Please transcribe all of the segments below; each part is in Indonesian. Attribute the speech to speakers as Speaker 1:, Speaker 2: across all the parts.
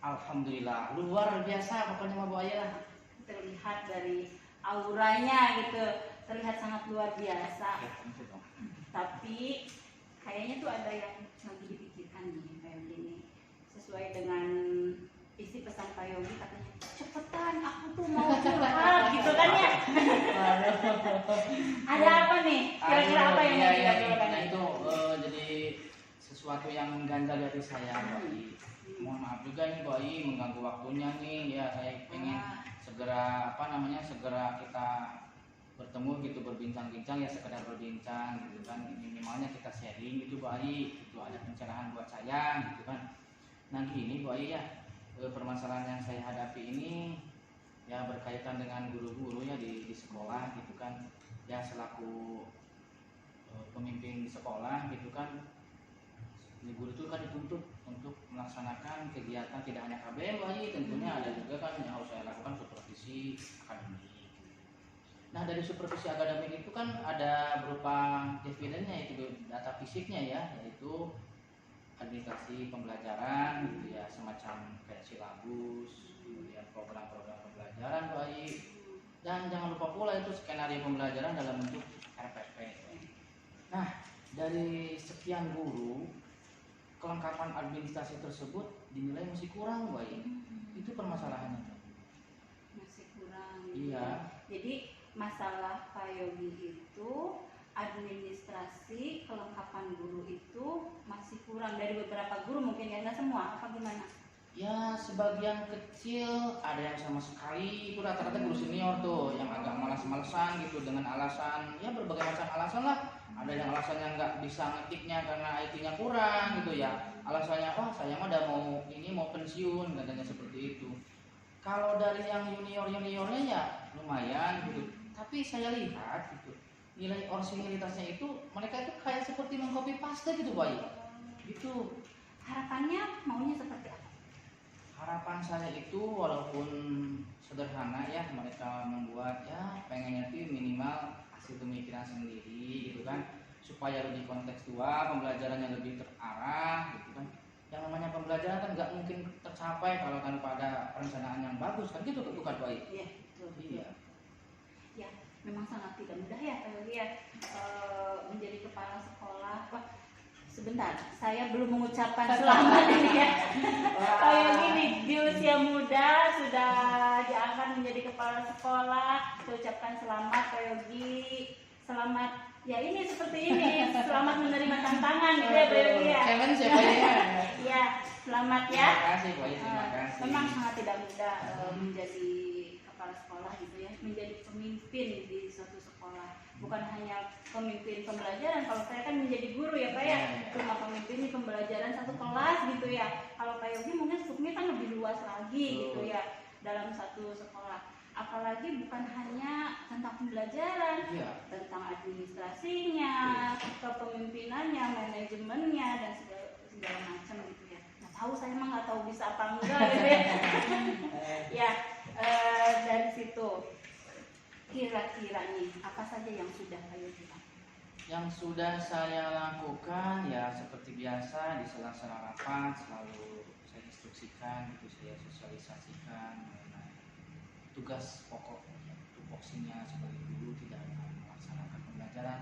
Speaker 1: Alhamdulillah, luar biasa pokoknya mah Bu Aya.
Speaker 2: Terlihat dari auranya gitu, terlihat sangat luar biasa. Tapi kayaknya tuh ada yang lagi dipikirkan nih kayak gini. Sesuai dengan isi pesan Pak Yogi katanya, cepetan aku tuh mau curhat gitu kan ya. Ada apa nih? Kira-kira apa yang mau dibicarakan?
Speaker 1: Nah itu jadi sesuatu yang mengganjal di hati saya, Bu Ai. Mohon maaf juga nih Bu Ai mengganggu waktunya nih. Ya saya pengen segera segera kita bertemu gitu, berbincang-bincang, ya sekedar berbincang gitu kan, minimalnya kita sharing gitu Bu Ai, itu ada pencerahan buat saya gitu kan. Nah gini Bu Ai ya, permasalahan yang saya hadapi ini ya berkaitan dengan guru-guru ya di sekolah gitu kan, ya selaku pemimpin sekolah gitu kan. Guru itu kan dituntut untuk melaksanakan kegiatan tidak hanya KBM Bu Ai, tentunya ada juga kan yang harus saya lakukan supervisi akademik. Nah dari supervisi akademik itu kan ada berupa dividennya, itu data fisiknya ya, yaitu administrasi pembelajaran gitu ya, semacam kayak silabus, kemudian program-program pembelajaran baik, dan jangan lupa pula itu skenario pembelajaran dalam bentuk RPP. Nah dari sekian guru, kelengkapan administrasi tersebut dinilai masih kurang baik. Itu permasalahannya.
Speaker 2: Masih kurang.
Speaker 1: Iya.
Speaker 2: Jadi masalah Pak Yogi itu administrasi kelengkapan guru itu masih kurang dari beberapa guru, mungkin ya, nggak semua, apa gimana?
Speaker 1: Ya sebagian kecil, ada yang sama sekali, itu rata-rata guru senior tuh yang agak malas-malesan gitu dengan alasan ya berbagai macam alasan lah. Ada yang alasannya nggak bisa ngetiknya karena IT-nya kurang gitu ya, alasannya saya mah udah mau pensiun katanya seperti itu. Kalau dari yang juniornya ya lumayan gitu, tapi saya lihat gitu nilai orisinilitasnya itu mereka itu kayak seperti mengcopy paste gitu baik gitu.
Speaker 2: Harapannya maunya seperti apa?
Speaker 1: Harapan saya itu walaupun sederhana ya, mereka membuat ya pengennya tuh minimal hasil pemikiran sendiri gitu kan, supaya lebih kontekstual, pembelajarannya lebih terarah gitu kan. Yang namanya pembelajaran kan nggak mungkin tercapai kalau tanpa ada perencanaan yang bagus kan, gitu bukan baik?
Speaker 2: Iya, betul.
Speaker 1: Iya.
Speaker 2: Ya, memang sangat tidak mudah ya Pak Yogi ya, menjadi kepala sekolah. Wah, sebentar, saya belum mengucapkan selamat ini ya. Pak Yogi di usia muda sudah diangkat menjadi kepala sekolah. Saya ucapkan selamat Pak Yogi. Selamat ya, ini seperti ini, selamat menerima tantangan gitu ya Pak Yogi ya. Ya, selamat ya.
Speaker 1: Terima kasih Pak, terima kasih.
Speaker 2: Memang sangat tidak mudah menjadi kepala sekolah gitu ya, menjadi pemimpin di suatu sekolah. Bukan hanya pemimpin pembelajaran, kalau saya kan menjadi guru ya Pak ya, cuma pemimpin di pembelajaran satu kelas gitu ya. Kalau Pak Yogi mungkin skupnya kan lebih luas lagi gitu ya dalam satu sekolah. Apalagi bukan hanya tentang pembelajaran, tentang administrasinya, kepemimpinannya, manajemennya, dan segala macam gitu ya. Nggak tahu, saya emang nggak tahu bisa apa enggak gitu ya. Ya, dari situ kira-kira nih apa saja yang sudah Pak Yogi lakukan?
Speaker 1: Yang sudah saya lakukan ya seperti biasa, di sela-sela rapat selalu saya instruksikan, itu saya sosialisasikan mengenai tugas pokok, tupoksinya sebagai guru tidak hanya melaksanakan pembelajaran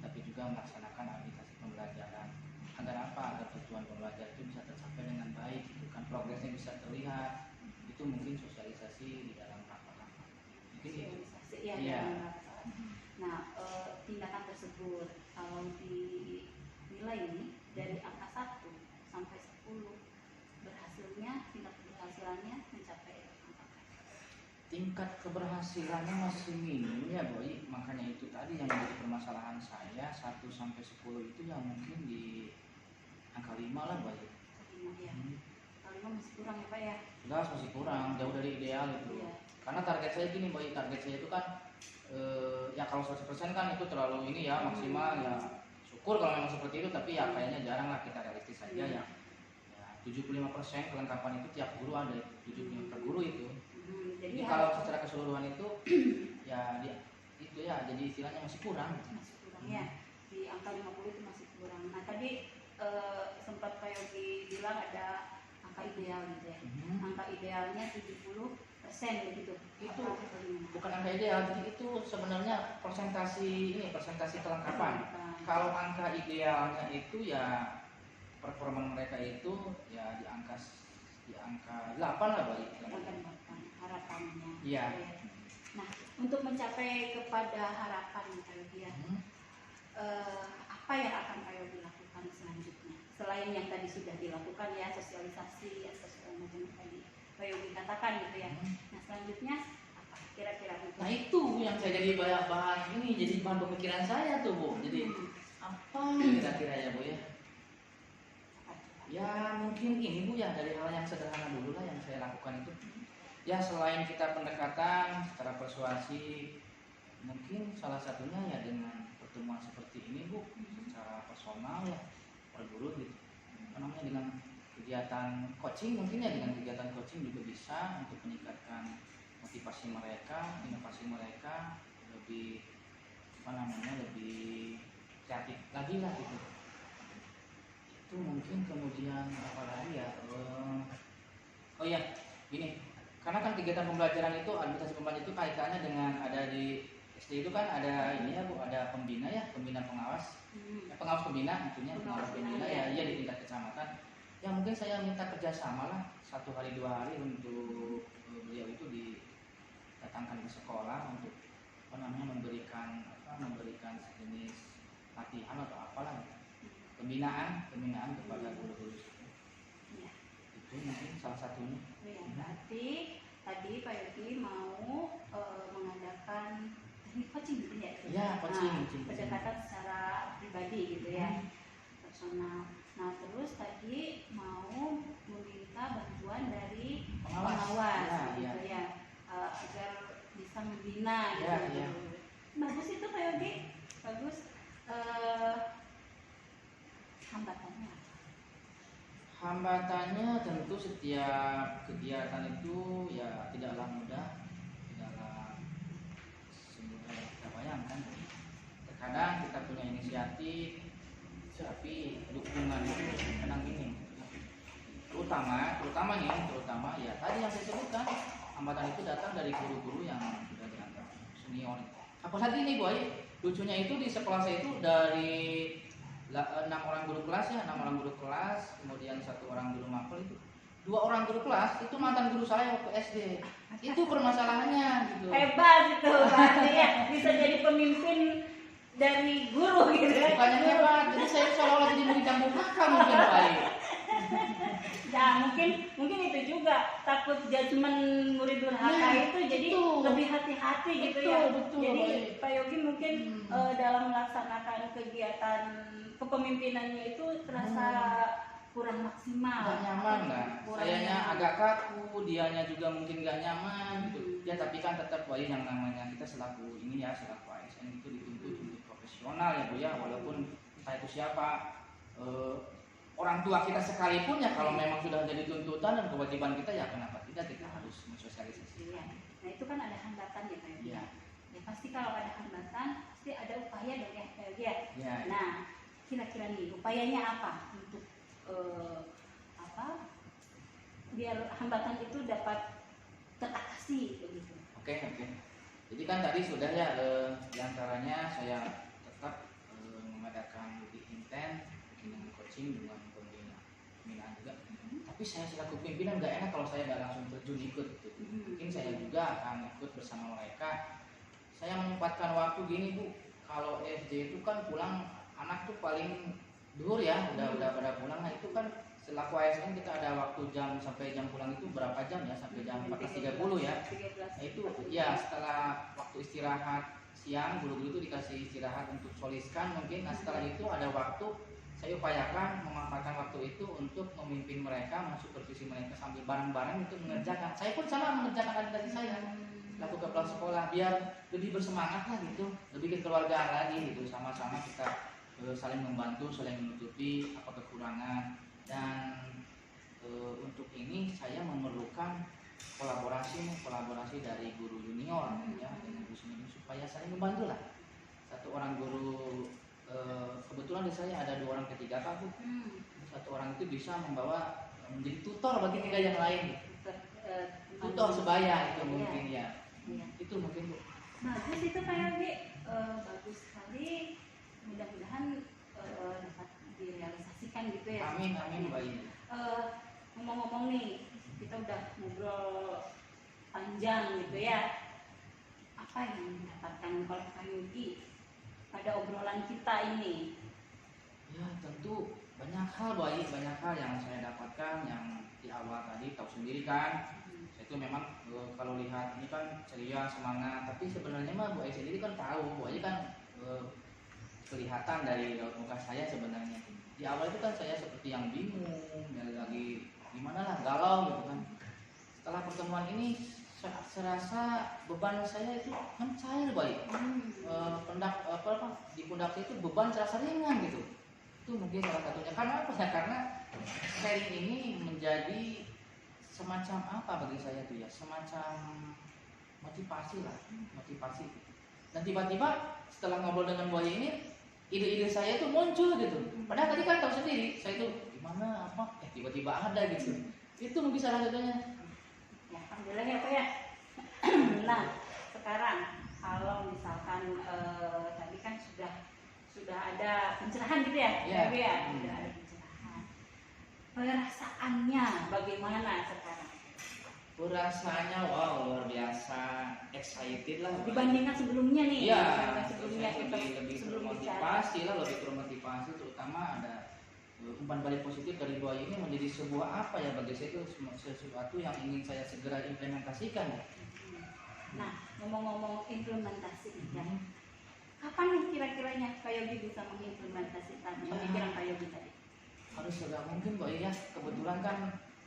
Speaker 1: tapi juga melaksanakan administrasi pembelajaran. Agar apa? Agar tujuan pembelajaran itu bisa tercapai dengan baik, itu kan progresnya bisa terlihat. Itu mungkin sosialisasi di dalam rapat-rapat. Mungkin
Speaker 2: sosialisasi ya, dalam rapat. Nah, tindakan tersebut kalau dinilai ini dari angka 1 sampai 10, berhasilnya, tingkat keberhasilannya mencapai angka berapa?
Speaker 1: Tingkat keberhasilannya masih minim ya Boy, makanya itu tadi yang menjadi permasalahan saya. 1 sampai 10 itu yang mungkin di angka 5 lah Boy.
Speaker 2: 5 ya. Angka 5 masih kurang ya Pak ya?
Speaker 1: Jelas masih kurang, jauh dari ideal itu. Karena target saya gini Boy, target saya itu kan ya kalau 100% kan itu terlalu ini ya, maksimal ya syukur kalau memang seperti itu, tapi ya kayaknya jarang lah, kita realistis saja ya. 75% kelengkapan itu tiap guru ada 75 per guru itu. Jadi kalau secara keseluruhan itu ya itu ya, jadi istilahnya masih kurang.
Speaker 2: Masih kurang ya, di angka 50 itu masih kurang. Nah tadi sempat Pak Yogi bilang ada angka angka ideal gitu ya.
Speaker 1: Mhm.
Speaker 2: Angka idealnya 70% begitu.
Speaker 1: Itu
Speaker 2: Apa bagaimana?
Speaker 1: bukan angka ideal, jadi itu sebenarnya persentase kelengkapan. Kalau angka idealnya itu ya performa mereka itu ya di angka 8 lah Pak.
Speaker 2: Harapannya.
Speaker 1: Iya.
Speaker 2: Nah, untuk mencapai kepada harapan Pak Yogi ya, apa yang akan Pak Yogi lakukan selanjutnya? Selain yang tadi sudah dilakukan ya, sosialisasi, segala macam tadi Pak Yogi katakan gitu ya. Nah, selanjutnya apa kira-kira itu?
Speaker 1: Nah itu yang saya jadi banyak bahan ini, jadi bahan pemikiran saya tuh Bu. Jadi apa kira-kira ya Bu ya? Ya mungkin ini Bu ya, dari hal yang sederhana dulu lah yang saya lakukan itu. Ya selain kita pendekatan secara persuasi, mungkin salah satunya ya dengan pertemuan seperti ini Bu, secara personal ya, per guru gitu. Apa namanya, dengan kegiatan coaching, mungkin ya dengan kegiatan coaching juga bisa untuk meningkatkan motivasi mereka, inovasi mereka lebih lebih kreatif lagi lah gitu. Itu mungkin. Kemudian apa lagi ya, oh ya gini, karena kan kegiatan pembelajaran itu, administrasi pembelajaran itu kaitannya dengan ada di SD itu kan ada ini ya Bu, ada pembina ya, pembina pengawas, pengawas pembina tentunya, pengawas pembina ya, iya di tingkat kecamatan. Ya mungkin saya minta kerjasama lah 1 hari 2 hari untuk beliau itu didatangkan ke sekolah untuk memberikan sejenis latihan atau apalah gitu. Pembinaan kepada guru-guru itu.
Speaker 2: Ya.
Speaker 1: Itu mungkin salah satunya.
Speaker 2: Ya, berarti tadi Pak Yogi mau mengadakan teknik coaching gitu ya?
Speaker 1: Ya, coaching.
Speaker 2: Pendekatan secara pribadi gitu ya, personal. Nah, terus tadi mau meminta bantuan dari pengawas gitu ya, agar bisa membina gitu.
Speaker 1: Ya.
Speaker 2: Bagus itu Pak Yogi, bagus. Hambatannya apa?
Speaker 1: Hambatannya tentu setiap kegiatan itu ya tidaklah mudah, tidaklah semudah yang kita bayangkan. Terkadang kita punya inisiatif, tapi dukungan itu kadang minim. Terutama ya tadi yang saya sebutkan, hambatan itu datang dari guru-guru yang sudah dianggap senior. Apa saja ini Boy, lucunya itu di sekolah saya itu dari 6 orang guru kelas ya, 6 orang guru kelas, kemudian 1 orang guru mapel itu. 2 orang guru kelas itu mantan guru saya waktu SD. Itu permasalahannya gitu.
Speaker 2: Hebat itu berarti ya, bisa jadi pemimpin dari guru gitu ya.
Speaker 1: Bukannya hebat, jadi saya seolah-olah jadi murid campur kakak mungkin Pak.
Speaker 2: Nah, mungkin itu juga takut judgement murid durhaka itu, jadi lebih hati-hati gitu ya.
Speaker 1: Betul,
Speaker 2: jadi
Speaker 1: baik.
Speaker 2: Pak Yogi mungkin dalam melaksanakan kegiatan kepemimpinannya itu terasa kurang maksimal.
Speaker 1: Gak nyaman lah. Sayanya agak kaku, dianya juga mungkin gak nyaman gitu. Ya tapi kan tetap Boy, yang namanya kita selaku ini ya, selaku ASN itu dituntut untuk profesional ya Bu ya, walaupun entah itu siapa. Orang tua kita sekalipun ya, kalau memang sudah jadi tuntutan dan kewajiban kita ya kenapa tidak kita harus mensosialisasi.
Speaker 2: Iya. Nah itu kan ada hambatan ya Pak Yogi.
Speaker 1: Ya.
Speaker 2: Ya pasti kalau ada hambatan pasti ada upaya dong ya Pak Yogi ya.
Speaker 1: Ya.
Speaker 2: Nah kira-kira nih upayanya apa untuk biar hambatan itu dapat teratasi begitu.
Speaker 1: Oke. Jadi kan tadi sudah ya, diantaranya saya tetap mengadakan lebih intens dengan coaching, dengan pembinaan juga. Tapi saya selaku pimpinan gak enak kalau saya gak langsung terjun ikut gitu. Mungkin saya juga akan ikut bersama mereka. Saya menyempatkan waktu gini Bu, kalau SD itu kan pulang anak tuh paling duhur ya, udah pada pulang. Nah itu kan selaku ASN kita ada waktu jam sampai jam pulang itu berapa jam ya, sampai jam 14.30 ya. Nah itu ya setelah waktu istirahat siang, guru-guru itu dikasih istirahat untuk soliskan mungkin. Nah setelah itu ada waktu, saya upayakan memanfaatkan waktu itu untuk memimpin mereka, mensupervisi mereka sambil bareng-bareng untuk mengerjakan. Saya pun sama mengerjakan administrasi saya, laku kepala sekolah, biar lebih bersemangat lah gitu, lebih kekeluargaan lagi gitu, sama-sama kita saling membantu, saling menutupi apa kekurangan. Dan untuk ini saya memerlukan kolaborasi dari guru junior ya, dengan guru senior supaya saling membantu lah. Satu orang guru, kebetulan di saya ada 2 orang ketiga Pak Bu. Satu orang itu bisa membawa menjadi tutor bagi tiga yang lain. Tutor sebaya itu mungkin ya. Itu mungkin Bu.
Speaker 2: Bagus itu Pak Yogi, bagus sekali. Mudah-mudahan dapat direalisasikan gitu ya.
Speaker 1: Amin amin Mbak Ina.
Speaker 2: Ngomong-ngomong nih, kita udah ngobrol panjang gitu ya. Apa yang didapatkan oleh Pak Yogi pada obrolan kita ini?
Speaker 1: Ya tentu banyak hal Bu Ayi, banyak hal yang saya dapatkan yang di awal tadi tahu sendiri kan. Saya itu memang kalau lihat ini kan ceria semangat, tapi sebenarnya mah Bu Ayi sendiri kan tahu, Bu Ayi kan kelihatan dari raut muka saya sebenarnya. Di awal itu kan saya seperti yang bingung, dan lagi gimana lah galau gitu kan. Setelah pertemuan ini serasa beban saya itu mencair baik. Di pundak saya itu beban terasa ringan gitu. Itu mungkin salah satunya. Karena apa ya? Karena sharing ini menjadi semacam apa bagi saya tuh ya? Semacam motivasi lah, motivasi. Dan tiba-tiba setelah ngobrol dengan Bu Ayi ini, ide-ide saya itu muncul gitu. Padahal tadi kan tahu sendiri, saya itu gimana apa? Tiba-tiba ada gitu. Itu mungkin salah satunya.
Speaker 2: Ya, alhamdulillah ya Pak ya. Nah, sekarang kalau misalkan tadi kan sudah ada pencerahan gitu ya,
Speaker 1: Ya.
Speaker 2: Pak ya, sudah ada pencerahan. Perasaannya bagaimana sekarang?
Speaker 1: Rasanya wow luar biasa excited lah
Speaker 2: Dibandingkan sebelumnya nih,
Speaker 1: iya
Speaker 2: dibandingkan sebelumnya kita
Speaker 1: lebih
Speaker 2: sebelum bicara.
Speaker 1: termotivasi lah, lebih termotivasi, terutama ada umpan balik positif dari Bu Ayi ini menjadi sebuah apa ya bagi saya itu sesuatu yang ingin saya segera implementasikan.
Speaker 2: Nah, ngomong-ngomong implementasi ya, kapan nih kira-kiranya Pak Yogi bisa mengimplementasikan pemikiran Pak Yogi tadi?
Speaker 1: Harus segera mungkin Bu Ayi ya, kebetulan kan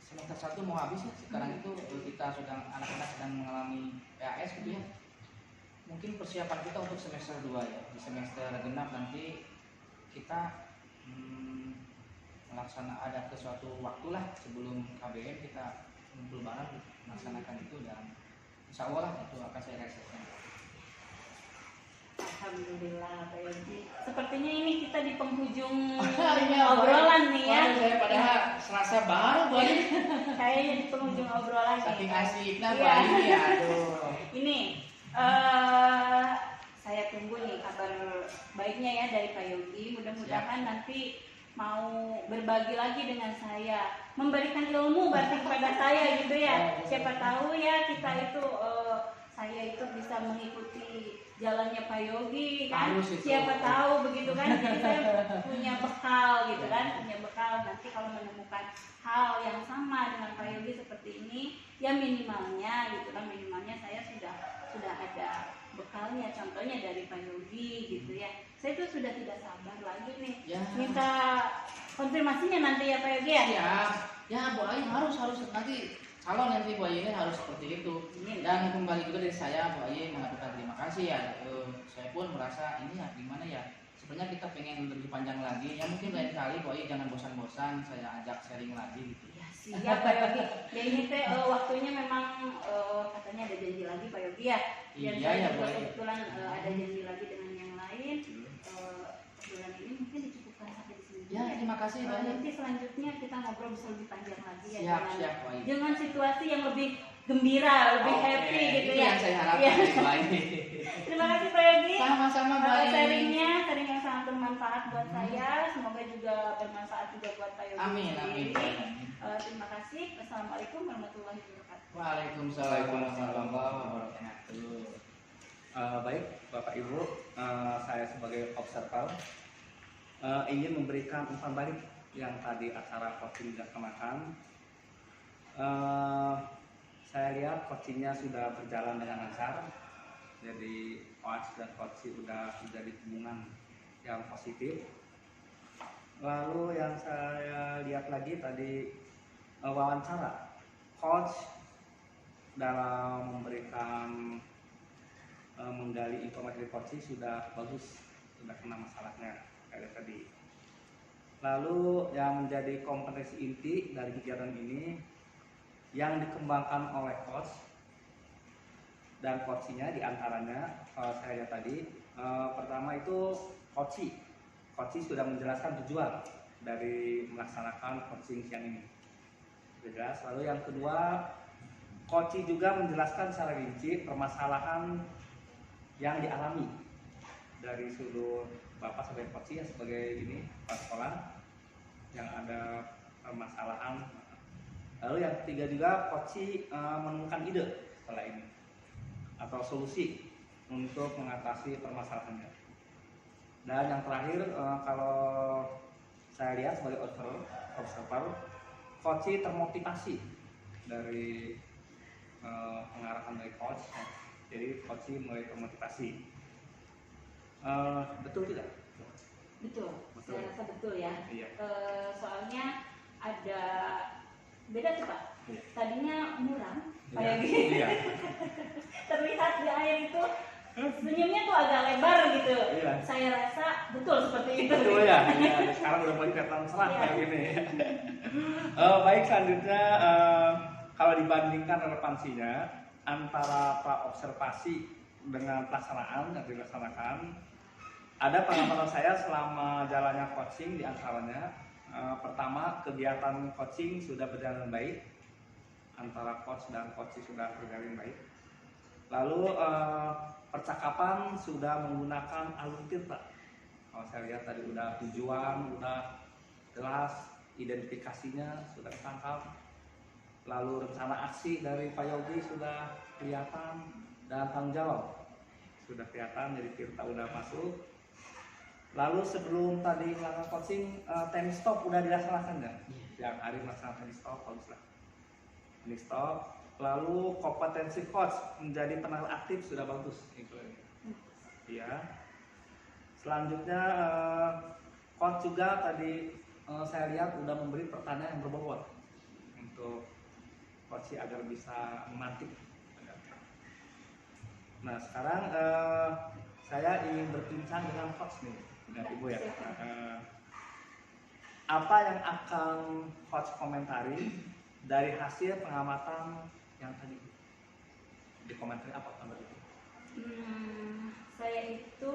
Speaker 1: semester 1 mau habis ya, sekarang itu kita anak-anak sedang mengalami PAS gitu ya. Mungkin persiapan kita untuk semester 2 ya, di semester genap nanti kita ada sesuatu waktu lah sebelum KBM kita kumpul bareng melaksanakan itu, dan insya Allah lah itu akan saya realisasikan.
Speaker 2: Alhamdulillah Pak Yogi. Sepertinya ini kita di penghujung
Speaker 1: Iya,
Speaker 2: obrolan nih ya.
Speaker 1: Saya padahal serasa baru Bu Ayi.
Speaker 2: Kayaknya di penghujung obrolan nih.
Speaker 1: Saking asiknya Bu
Speaker 2: Iya.
Speaker 1: Ayi ya, aduh.
Speaker 2: Ini saya tunggu nih kabar baiknya ya dari Pak Yogi. Mudah-mudahan nanti mau berbagi lagi dengan saya, memberikan ilmu berarti kepada saya gitu ya. Siapa tahu ya kita itu saya itu bisa mengikuti jalannya Pak Yogi kan. Siapa tahu begitu kan. Jadi saya punya bekal gitu kan, punya bekal nanti kalau menemukan hal yang sama dengan Pak Yogi seperti ini, ya minimalnya gitu kan, minimalnya saya sudah ada bekalnya, contohnya dari Pak Yogi gitu ya. Saya tuh sudah tidak sabar lagi nih minta konfirmasinya nanti ya Pak Yogi ya.
Speaker 1: Ya Bu Ayi harus nanti kalau nanti Bu Ayi ini harus seperti itu. Dan kembali juga dari saya Bu Ayi mengatakan terima kasih ya. Saya pun merasa ini ya gimana ya. Sebenarnya kita pengen lebih panjang lagi. Ya mungkin lain kali Bu Ayi jangan bosan-bosan saya ajak sharing lagi gitu.
Speaker 2: Ya siap Pak Yogi. Ya ini teh waktunya memang katanya ada janji lagi Pak Yogi ya. Dan
Speaker 1: Iya
Speaker 2: saya
Speaker 1: ya
Speaker 2: juga
Speaker 1: Bu Ayi.
Speaker 2: kebetulan ada janji lagi dengan yang lain. Bulan ini mungkin dicukupkan sampai di sini.
Speaker 1: Ya terima kasih Bu Ayi.
Speaker 2: Nanti selanjutnya kita ngobrol bisa lebih panjang lagi ya.
Speaker 1: Siap Bu Ayi.
Speaker 2: Dengan situasi yang lebih gembira, lebih happy gitu
Speaker 1: itu
Speaker 2: ya.
Speaker 1: yang saya harapkan Bu Ayi.
Speaker 2: Terima kasih Pak Yogi.
Speaker 1: Sama-sama Bu Ayi.
Speaker 2: Sharing yang sangat bermanfaat buat saya. Semoga juga bermanfaat juga buat Pak Yogi.
Speaker 1: Amin.
Speaker 2: Terima kasih. Assalamualaikum warahmatullahi wabarakatuh.
Speaker 1: Waalaikumsalam warahmatullahi wabarakatuh.
Speaker 3: Baik Bapak Ibu, saya sebagai observer ingin memberikan umpan balik yang tadi acara coaching dilaksanakan. Saya lihat coachingnya sudah berjalan dengan lancar, jadi coach dan coach sudah menjadi hubungan yang positif. Lalu yang saya lihat lagi tadi wawancara coach dalam memberikan menggali informasi coaching sudah bagus, sudah kena masalahnya kayak tadi. Lalu yang menjadi kompetensi inti dari kegiatan ini yang dikembangkan oleh coach dan coachingnya diantaranya kalau saya lihat tadi pertama itu coaching sudah menjelaskan tujuan dari melaksanakan coaching siang ini. sudah jelas. Lalu yang kedua, coach juga menjelaskan secara rinci permasalahan yang dialami dari sudut Bapak sebagai coach ya, sebagai ini kepala sekolah yang ada permasalahan. Lalu yang ketiga juga coach menemukan ide setelah ini atau solusi untuk mengatasi permasalahannya. Dan yang terakhir, kalau saya lihat sebagai observer, coach termotivasi dari pengarahan dari coach. Jadi coach mulai termotivasi. Betul tidak?
Speaker 2: Betul,
Speaker 3: Betul.
Speaker 2: saya rasa betul ya.
Speaker 3: Iya.
Speaker 2: Soalnya ada beda tuh Pak.
Speaker 3: Iya.
Speaker 2: Tadinya muram,
Speaker 3: Iya.
Speaker 2: kayak gini.
Speaker 3: Iya.
Speaker 2: Terlihat di air itu senyumnya tuh agak lebar gitu.
Speaker 3: Iya.
Speaker 2: Saya rasa betul seperti itu.
Speaker 3: Betul ya. Iya. Sekarang udah mulai kelihatan cerah
Speaker 2: Iya.
Speaker 3: kayak gini. Baik, selanjutnya kalau dibandingkan relevansinya antara praobservasi dengan pelaksanaan yang dilaksanakan, ada pengalaman saya selama jalannya coaching di antaranya. Pertama, kegiatan coaching sudah berjalan baik antara coach dan coach sudah berjalan baik. Lalu percakapan sudah menggunakan alur tirta. Kalau saya lihat tadi udah tujuan, udah jelas, identifikasinya sudah ditangkap. Lalu rencana aksi dari Pak Yogi sudah kelihatan dan tanggung jawab sudah kelihatan, jadi tirta udah masuk. Lalu sebelum tadi melakukan coaching, tennis stop udah dilaksanakan nggak? Yang hari melaksanakan tennis stop, baguslah. Tennis stop. Lalu kompetensi coach menjadi penengah aktif sudah bagus. Iya. Selanjutnya coach juga tadi saya lihat udah memberi pertanyaan yang berbobot untuk coach agar bisa memantik. Nah sekarang saya ingin berbincang dengan coach nih, dengan Ibu ya. Apa yang akan coach komentari dari hasil pengamatan yang tadi dikomentari, apa tanggal itu?
Speaker 2: Saya itu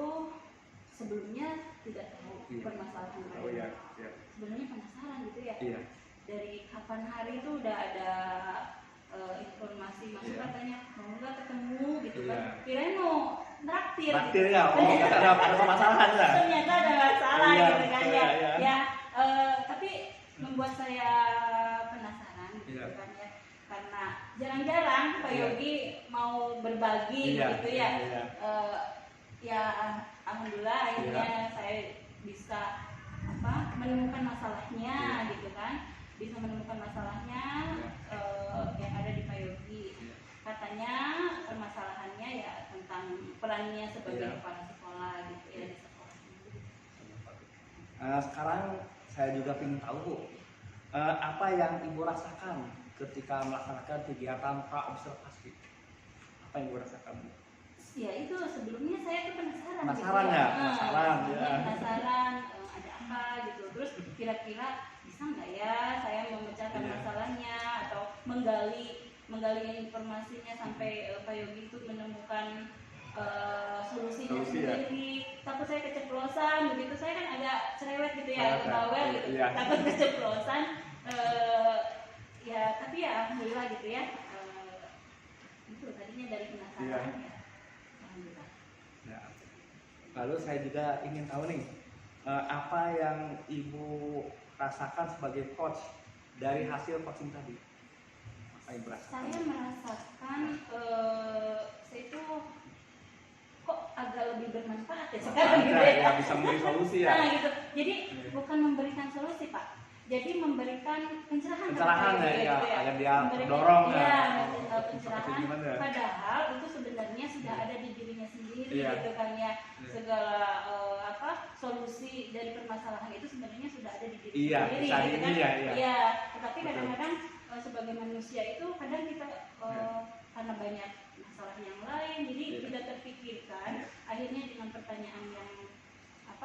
Speaker 2: sebelumnya tidak tahu permasalahan mereka.
Speaker 3: Oh iya, iya.
Speaker 2: Sebenarnya penasaran gitu ya.
Speaker 3: Iya.
Speaker 2: Dari kapan hari itu udah ada informasi masuk katanya mau nggak ketemu gitu kan. Kirain mau traktir.
Speaker 3: Traktir ya, oh ada permasalahan ya.
Speaker 2: Ternyata ada masalah
Speaker 3: Iya,
Speaker 2: gitu kan ya.
Speaker 3: iya.
Speaker 2: Ya, tapi membuat saya penasaran gitu
Speaker 3: Iya.
Speaker 2: kan ya. Karena jarang-jarang Pak
Speaker 3: Iya.
Speaker 2: Yogi mau berbagi
Speaker 3: Iya,
Speaker 2: gitu ya.
Speaker 3: iya.
Speaker 2: Ya alhamdulillah akhirnya saya bisa menemukan masalahnya gitu kan. Bisa menemukan masalahnya yang ada di Pak Yogi. Katanya permasalahannya ya tentang perannya sebagai kepala sekolah gitu ya di sekolah.
Speaker 3: Sekarang saya juga ingin tahu Bu, apa yang Ibu rasakan ketika melaksanakan kegiatan praobservasi? Apa yang Ibu rasakan Bu?
Speaker 2: Ya itu sebelumnya saya tuh penasaran.
Speaker 3: Penasaran
Speaker 2: gitu
Speaker 3: ya? Penasaran ya.
Speaker 2: Penasaran ada apa gitu. Terus kira-kira bisa nggak ya saya memecahkan masalahnya atau menggali informasinya sampai Pak Yogi itu menemukan solusinya sendiri. Takut saya keceplosan begitu, saya kan agak cerewet gitu ya, agak bawel gitu. Takut keceplosan. Ya tapi ya alhamdulillah gitu ya. Itu tadinya dari penasaran ya. Alhamdulillah.
Speaker 3: Ya. Lalu saya juga ingin tahu nih, apa yang Ibu rasakan sebagai coach dari hasil coaching tadi? Apa yang berasa?
Speaker 2: Saya merasakan saya itu kok agak lebih bermanfaat ya sekarang gitu ya.
Speaker 3: Bisa memberi solusi ya.
Speaker 2: Nah gitu. Jadi bukan memberikan solusi Pak. Jadi memberikan pencerahan.
Speaker 3: Pencerahan ya,
Speaker 2: gitu ya.
Speaker 3: agar dia
Speaker 2: Memberikan,
Speaker 3: dorong
Speaker 2: ya.
Speaker 3: pencerahan.
Speaker 2: Padahal itu sebenarnya sudah ada di dirinya sendiri gitu kan ya. Segala solusi dari permasalahan itu sebenarnya sudah ada di diri sendiri gitu kan. Iya. Tetapi kadang-kadang sebagai manusia itu kadang kita karena banyak masalah yang lain jadi tidak terpikirkan. Akhirnya dengan pertanyaan yang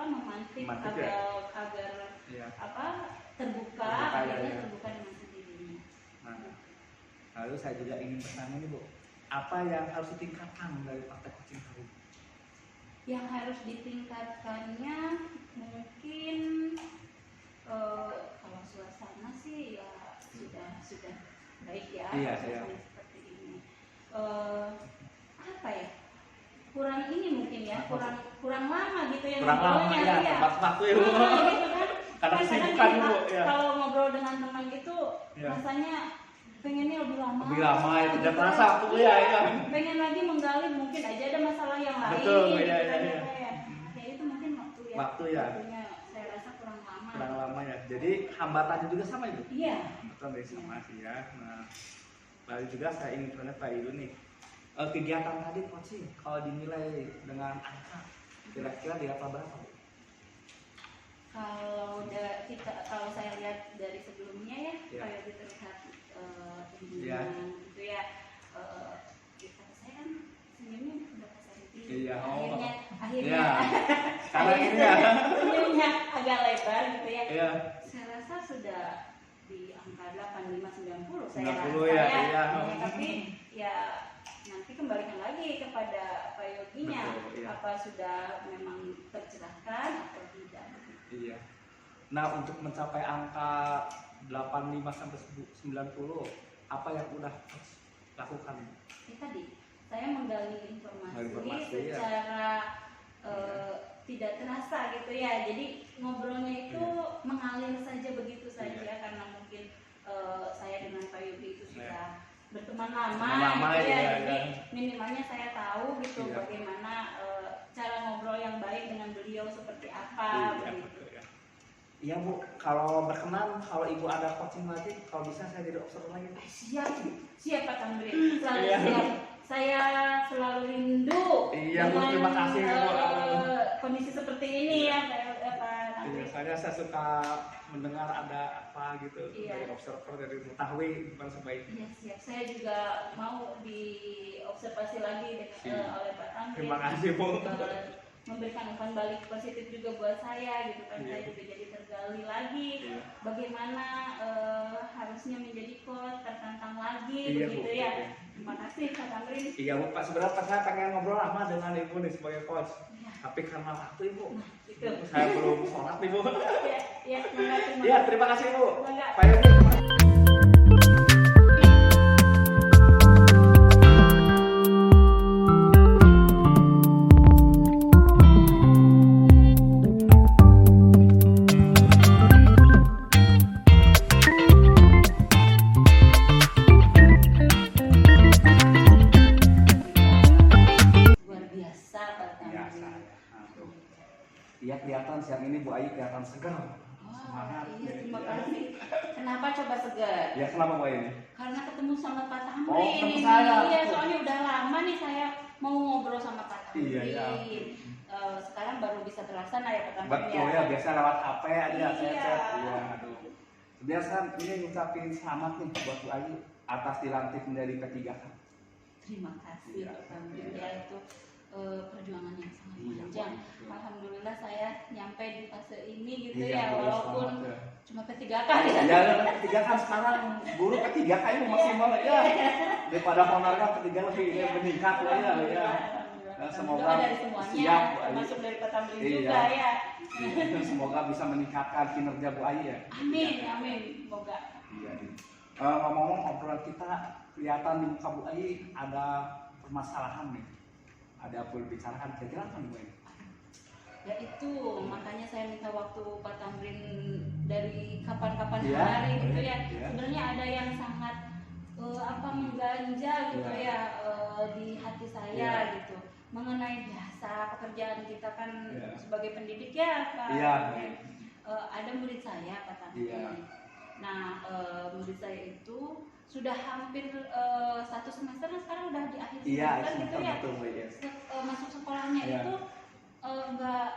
Speaker 2: memantik agar terbuka akhirnya terbuka dengan sendirinya.
Speaker 3: Nah, lalu saya juga ingin bertanya nih Bu, apa yang harus ditingkatkan dari praktek coaching tadi?
Speaker 2: Yang harus ditingkatkannya mungkin kalau suasana sih ya sudah baik ya.
Speaker 3: Iya,
Speaker 2: proses
Speaker 3: iya.
Speaker 2: seperti ini. Apa ya? Kurang ini mungkin ya, kurang lama gitu ya
Speaker 3: Kurang lama
Speaker 2: ngobrolnya,
Speaker 3: ya, tepat waktu ya Bu.
Speaker 2: gitu kan.
Speaker 3: Karena
Speaker 2: Kan kadang
Speaker 3: kesibukan
Speaker 2: kita
Speaker 3: Bu ya.
Speaker 2: kalau ngobrol dengan teman gitu
Speaker 3: Iya.
Speaker 2: rasanya pengennya lebih lama.
Speaker 3: Lebih lama ya, tidak
Speaker 2: gitu
Speaker 3: terasa
Speaker 2: kan.
Speaker 3: waktu ya, ya.
Speaker 2: Pengen lagi menggali, mungkin aja ada masalah yang lain.
Speaker 3: Betul,
Speaker 2: gitu
Speaker 3: iya,
Speaker 2: kan,
Speaker 3: iya,
Speaker 2: ya. Ya itu mungkin waktu ya.
Speaker 3: Waktu ya.
Speaker 2: Waktunya saya rasa kurang lama.
Speaker 3: Kurang lama ya. Jadi hambatannya juga sama Ibu.
Speaker 2: Iya.
Speaker 3: Betul deh, sama sih ya. Nah, lalu juga saya ingin tanya Pak Ibu nih, kegiatan tadi coaching kalau dinilai dengan angka kira-kira di apa berapa? Bu?
Speaker 2: Kalau saya lihat dari sebelumnya ya,
Speaker 3: Iya.
Speaker 2: kayak terlihat
Speaker 3: Iya.
Speaker 2: gitu ya. Kita saya kan senyumnya udah pasang tinggi.
Speaker 3: Iya, oh.
Speaker 2: Akhirnya
Speaker 3: Iya. Sekarang ini ya.
Speaker 2: senyumnya agak lebar gitu ya.
Speaker 3: Iya.
Speaker 2: Saya rasa sudah di angka 85-90 saya
Speaker 3: 90
Speaker 2: rasa
Speaker 3: ya,
Speaker 2: ya.
Speaker 3: iya.
Speaker 2: Tapi ya nanti kembalikan lagi kepada Pak Yoginya,
Speaker 3: Betul, iya.
Speaker 2: apa sudah memang tercerahkan atau tidak.
Speaker 3: Iya. Nah, untuk mencapai angka 85 sampai 90, apa yang udah Coach lakukan?
Speaker 2: Ya, tadi saya menggali informasi,
Speaker 3: Iya.
Speaker 2: secara tidak terasa gitu ya. Jadi ngobrolnya itu mengalir saja begitu saja,
Speaker 3: Iya.
Speaker 2: karena mungkin saya dengan Pak Yogi itu
Speaker 3: Iya.
Speaker 2: sudah berteman lama,
Speaker 3: Berteman lama,
Speaker 2: gitu ya.
Speaker 3: iya,
Speaker 2: Jadi
Speaker 3: iya.
Speaker 2: minimalnya saya tahu gitu
Speaker 3: Iya.
Speaker 2: bagaimana cara ngobrol yang baik dengan beliau seperti apa.
Speaker 3: Iya,
Speaker 2: Begitu.
Speaker 3: betul ya. Iya Bu, kalau berkenan, kalau Ibu ada coaching lagi, kalau bisa saya jadi observer lagi.
Speaker 2: Siap, siap Pak Tamrin, selalu
Speaker 3: Iya.
Speaker 2: siap. Saya selalu rindu
Speaker 3: Iya, Bu, terima kasih, Bu.
Speaker 2: kondisi seperti ini ya Pak
Speaker 3: Iya,
Speaker 2: Tamrin.
Speaker 3: saya suka mendengar ada apa gitu
Speaker 2: Iya.
Speaker 3: dari observer, dari mengetahui gimana sebaiknya.
Speaker 2: Iya siap, saya juga mau diobservasi lagi
Speaker 3: Iya.
Speaker 2: oleh Pak Tamrin.
Speaker 3: Terima kasih Bu.
Speaker 2: Memberikan umpan balik positif juga buat saya gitu kan.
Speaker 3: Iya.
Speaker 2: Saya juga jadi tergali lagi
Speaker 3: Iya.
Speaker 2: bagaimana harusnya menjadi coach, tertantang lagi
Speaker 3: Iya,
Speaker 2: begitu
Speaker 3: Bu.
Speaker 2: ya. Terima kasih Pak Tamrin.
Speaker 3: Iya Bu, Pak sebenarnya Pak saya pengen ngobrol lama dengan Ibu nih sebagai coach,
Speaker 2: Iya.
Speaker 3: tapi karena waktu Ibu,
Speaker 2: Gitu.
Speaker 3: saya belum sholat nih Bu.
Speaker 2: Ya, ya, semangat,
Speaker 3: Iya, terima kasih Bu.
Speaker 2: Semoga.
Speaker 3: Pak Yogi.
Speaker 2: Luar biasa Pak Tamrin.
Speaker 3: Biasa. Nah, tuh. Iya kelihatan siang ini Bu Ayu kelihatan segar.
Speaker 2: Oh,
Speaker 3: Semangat.
Speaker 2: iya, terima kasih. Kenapa coba segar?
Speaker 3: Ya kenapa Bu Ayu ini?
Speaker 2: Karena ketemu sama Pak Tamrin.
Speaker 3: Oh, ketemu saya.
Speaker 2: Iya, soalnya udah lama nih saya mau ngobrol sama Pak Tamrin.
Speaker 3: Iya, iya.
Speaker 2: Sekarang baru bisa terlaksana ya Pak Tamrin
Speaker 3: Betul ya, biasa lewat HP aja
Speaker 2: Iya.
Speaker 3: chat. Iya, aduh. Biasa ini ngucapin selamat nih buat Bu Ayu atas dilantik menjadi P3K.
Speaker 2: Terima kasih
Speaker 3: Iya.
Speaker 2: Pak Tamrin ya, itu perjuangan yang sangat
Speaker 3: Iya,
Speaker 2: panjang.
Speaker 3: betul.
Speaker 2: Alhamdulillah saya nyampe di fase ini gitu
Speaker 3: Iya,
Speaker 2: ya,
Speaker 3: Bu,
Speaker 2: walaupun
Speaker 3: selamat ya.
Speaker 2: cuma P3K ya.
Speaker 3: Ya, P3K sekarang guru P3K ini maksimal ya. Daripada honornya P3 lebih
Speaker 2: Iya.
Speaker 3: meningkat lah ya. Ya.
Speaker 2: Alhamdulillah.
Speaker 3: Semoga
Speaker 2: Doa dari semuanya,
Speaker 3: siap, Bu Ayu.
Speaker 2: termasuk dari Pak Tamrin
Speaker 3: Iya.
Speaker 2: juga ya.
Speaker 3: Semoga bisa meningkatkan kinerja Bu Ayu ya.
Speaker 2: Amin, amin, semoga.
Speaker 3: Iya. Ngomong-ngomong obrolan kita kelihatan di muka Bu Ayu ada permasalahan nih. Ada apa yang dibicarakan kira-kira apa nih Bu Ayu?
Speaker 2: Ya itu makanya saya minta waktu Pak Tamrin dari kapan-kapan
Speaker 3: Iya,
Speaker 2: hari gitu ya.
Speaker 3: iya.
Speaker 2: Sebenarnya ada yang sangat mengganjal gitu
Speaker 3: Iya.
Speaker 2: ya di hati saya
Speaker 3: Iya.
Speaker 2: gitu mengenai jasa pekerjaan kita kan
Speaker 3: Iya.
Speaker 2: sebagai pendidik ya Pak.
Speaker 3: Iya.
Speaker 2: Tamrin. Ada murid saya Pak Tamrin.
Speaker 3: Iya.
Speaker 2: Nah murid saya itu sudah hampir 1 semester, sekarang udah di akhir
Speaker 3: Iya,
Speaker 2: semester gitu ya.
Speaker 3: betul Bu ya.
Speaker 2: Masuk sekolahnya
Speaker 3: Iya.
Speaker 2: itu enggak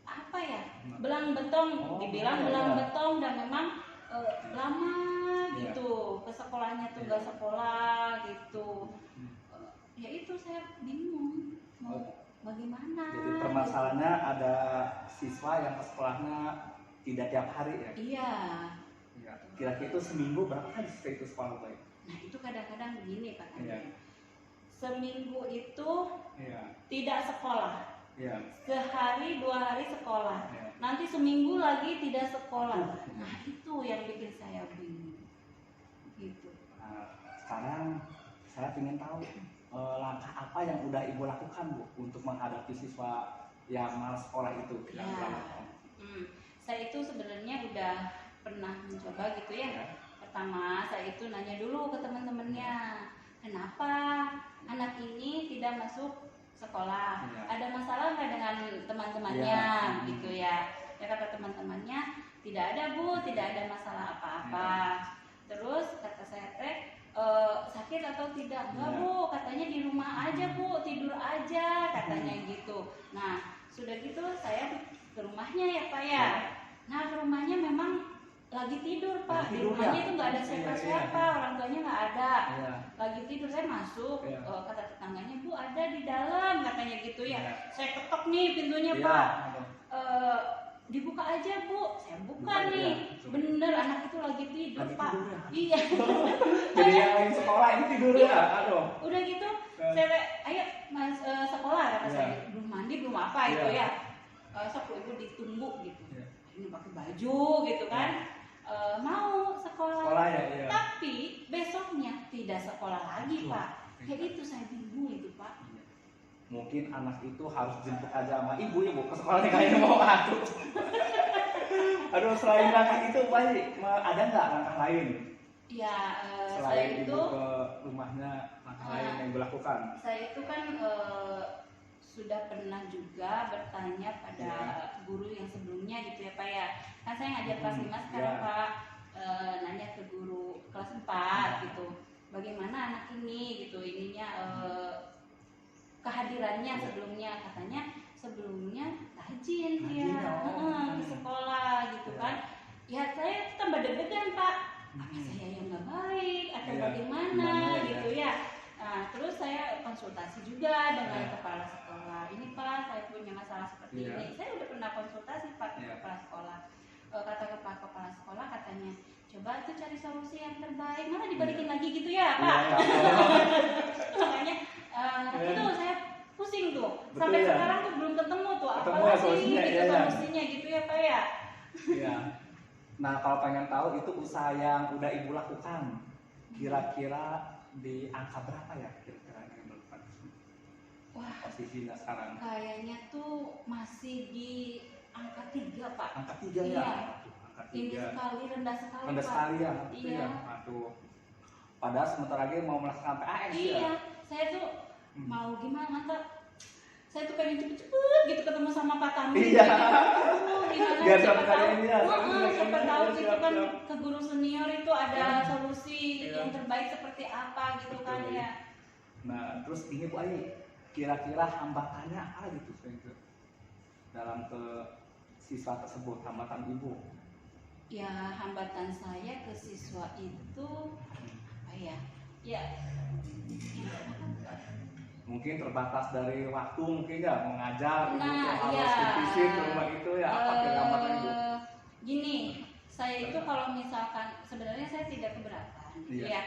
Speaker 2: apa ya, belang betong,
Speaker 3: Oh,
Speaker 2: dibilang
Speaker 3: iya,
Speaker 2: belang
Speaker 3: iya.
Speaker 2: betong, dan memang lama
Speaker 3: Iya.
Speaker 2: gitu ke sekolahnya tuh
Speaker 3: Iya.
Speaker 2: nggak sekolah gitu. Ya itu saya bingung mau bagaimana.
Speaker 3: Jadi permasalahannya ada siswa yang ke sekolahnya tidak tiap hari ya.
Speaker 2: Iya.
Speaker 3: Iya. Kira-kira itu seminggu berapa kali itu sekolah Bu Ayu?
Speaker 2: Nah itu kadang-kadang begini Pak.
Speaker 3: Iya.
Speaker 2: Seminggu itu
Speaker 3: Iya.
Speaker 2: tidak sekolah,
Speaker 3: Iya.
Speaker 2: sehari 2 hari sekolah.
Speaker 3: Iya.
Speaker 2: Nanti seminggu lagi tidak sekolah. Nah itu yang bikin saya bingung.
Speaker 3: sekarang saya ingin tahu langkah apa yang udah Ibu lakukan Bu untuk menghadapi siswa yang malas sekolah itu yang
Speaker 2: Ya.
Speaker 3: berangkat.
Speaker 2: Saya itu sebenarnya udah pernah mencoba gitu ya.
Speaker 3: Ya.
Speaker 2: Pertama, saya itu nanya dulu ke teman-temannya, kenapa anak ini tidak masuk sekolah?
Speaker 3: Ya.
Speaker 2: Ada masalah nggak dengan teman-temannya?
Speaker 3: Ya.
Speaker 2: Gitu ya. Ya kata teman-temannya, tidak ada Bu, tidak ada masalah apa-apa. Terus kata saya teh, sakit atau tidak? Enggak
Speaker 3: Ya.
Speaker 2: Bu, katanya di rumah aja Bu, tidur aja, katanya gitu. Nah, sudah gitu saya ke rumahnya ya Pak ya. Nah, ke rumahnya memang lagi tidur Pak.
Speaker 3: Lagi
Speaker 2: Di
Speaker 3: tidur,
Speaker 2: rumahnya
Speaker 3: ya?
Speaker 2: itu nggak ada
Speaker 3: Iya,
Speaker 2: siapa-siapa,
Speaker 3: iya.
Speaker 2: orang tuanya nggak ada.
Speaker 3: Iya.
Speaker 2: Lagi tidur, saya masuk,
Speaker 3: Iya.
Speaker 2: kata tetangganya, Bu ada di dalam, katanya gitu ya.
Speaker 3: Iya.
Speaker 2: Saya ketok nih pintunya
Speaker 3: Iya.
Speaker 2: Pak. Dibuka aja Bu, saya buka
Speaker 3: Buka,
Speaker 2: nih.
Speaker 3: iya.
Speaker 2: Bener anak itu lagi tidur
Speaker 3: Lagi
Speaker 2: Pak.
Speaker 3: tidur, ya?
Speaker 2: Iya.
Speaker 3: Jadi yang lain sekolah ini tidur ya? Aduh.
Speaker 2: Udah gitu, saya ayo mas sekolah kata
Speaker 3: Iya.
Speaker 2: saya, belum mandi belum apa itu
Speaker 3: Iya.
Speaker 2: ya. Sok ibu ditunggu gitu.
Speaker 3: Iya.
Speaker 2: Ini pakai baju gitu kan. Mau sekolah.
Speaker 3: Sekolah ya, iya.
Speaker 2: Tapi besoknya tidak sekolah lagi
Speaker 3: Aduh.
Speaker 2: Pak. Kayak itu saya bingung itu Pak.
Speaker 3: Mungkin anak itu harus jemput aja sama ibu ke sekolahnya kayaknya mau aku. Aduh, selain langkah itu baik, ada nggak langkah lain
Speaker 2: Ya saya
Speaker 3: selain
Speaker 2: itu
Speaker 3: ibu ke rumahnya, langkah lain yang ibu lakukan?
Speaker 2: saya itu kan sudah pernah juga bertanya pada guru yang sebelumnya gitu ya Pak ya. Kan saya ngajar kelas 5 sekarang
Speaker 3: Ya.
Speaker 2: Pak. Nanya ke guru kelas 4 gitu. Bagaimana anak ini gitu ininya kehadirannya sebelumnya, katanya sebelumnya rajin dia di sekolah gitu kan. Ya saya tambah deg-degan Pak. Apa saya yang nggak baik atau
Speaker 3: Iya.
Speaker 2: bagaimana
Speaker 3: Gimana,
Speaker 2: gitu ya. Nah, terus saya konsultasi juga dengan
Speaker 3: Iya.
Speaker 2: kepala sekolah. Ini Pak, saya punya masalah seperti
Speaker 3: Iya.
Speaker 2: ini. Saya udah pernah konsultasi Pak ke
Speaker 3: Iya.
Speaker 2: kepala sekolah. Kata kepala sekolah katanya, coba tuh cari solusi yang terbaik. Malah dibalikin lagi gitu ya Pak.
Speaker 3: Iya,
Speaker 2: Makanya
Speaker 3: Iya.
Speaker 2: itu saya pusing tuh.
Speaker 3: Betul
Speaker 2: Sampai
Speaker 3: ya?
Speaker 2: sekarang tuh belum ketemu tuh
Speaker 3: Ketemu
Speaker 2: apa
Speaker 3: ya
Speaker 2: sih
Speaker 3: solusinya,
Speaker 2: gitu
Speaker 3: iya, iya.
Speaker 2: solusinya gitu ya Pak ya.
Speaker 3: Iya. Nah, kalau pengen tahu itu usaha yang udah ibu lakukan, kira-kira di angka berapa ya kira-kira yang melakukan
Speaker 2: Wah,
Speaker 3: posisinya sekarang?
Speaker 2: kayaknya tuh masih di angka 3 Pak.
Speaker 3: Angka 3 ya?
Speaker 2: Iya.
Speaker 3: Aduh, angka
Speaker 2: Tinggi
Speaker 3: 3.
Speaker 2: sekali, rendah sekali
Speaker 3: Rendah
Speaker 2: Pak.
Speaker 3: sekali ya?
Speaker 2: Iya.
Speaker 3: Aduh. Padahal sebentar lagi mau melaksanakan PAS ya?
Speaker 2: Iya, saya tuh
Speaker 3: Hmm.
Speaker 2: mau gimana Kak? Saya tuh pengen cepet-cepet gitu ketemu sama Pak Tamrin.
Speaker 3: Iya.
Speaker 2: Gitu. Gimana
Speaker 3: Biar
Speaker 2: siapa
Speaker 3: dapat
Speaker 2: tahu,
Speaker 3: ini ya,
Speaker 2: siapa tahu
Speaker 3: siap,
Speaker 2: gitu
Speaker 3: siap,
Speaker 2: kan
Speaker 3: siap.
Speaker 2: ke guru senior itu ada solusi
Speaker 3: Iya.
Speaker 2: yang terbaik seperti apa gitu kan
Speaker 3: Betul.
Speaker 2: ya.
Speaker 3: Nah, terus ini Bu Ai, kira-kira hambatannya apa gitu Spencer? Dalam ke siswa tersebut, hambatan ibu?
Speaker 2: Ya hambatan saya ke siswa itu apa ya? Ya
Speaker 3: Mungkin terbatas dari waktu mungkin ya mengajar gitu,
Speaker 2: Nah,
Speaker 3: harus
Speaker 2: iya.
Speaker 3: visit ke rumah itu ya apa kira hambatan ibu?
Speaker 2: Gini, saya itu kalau misalkan sebenarnya saya tidak keberatan
Speaker 3: Iya.
Speaker 2: ya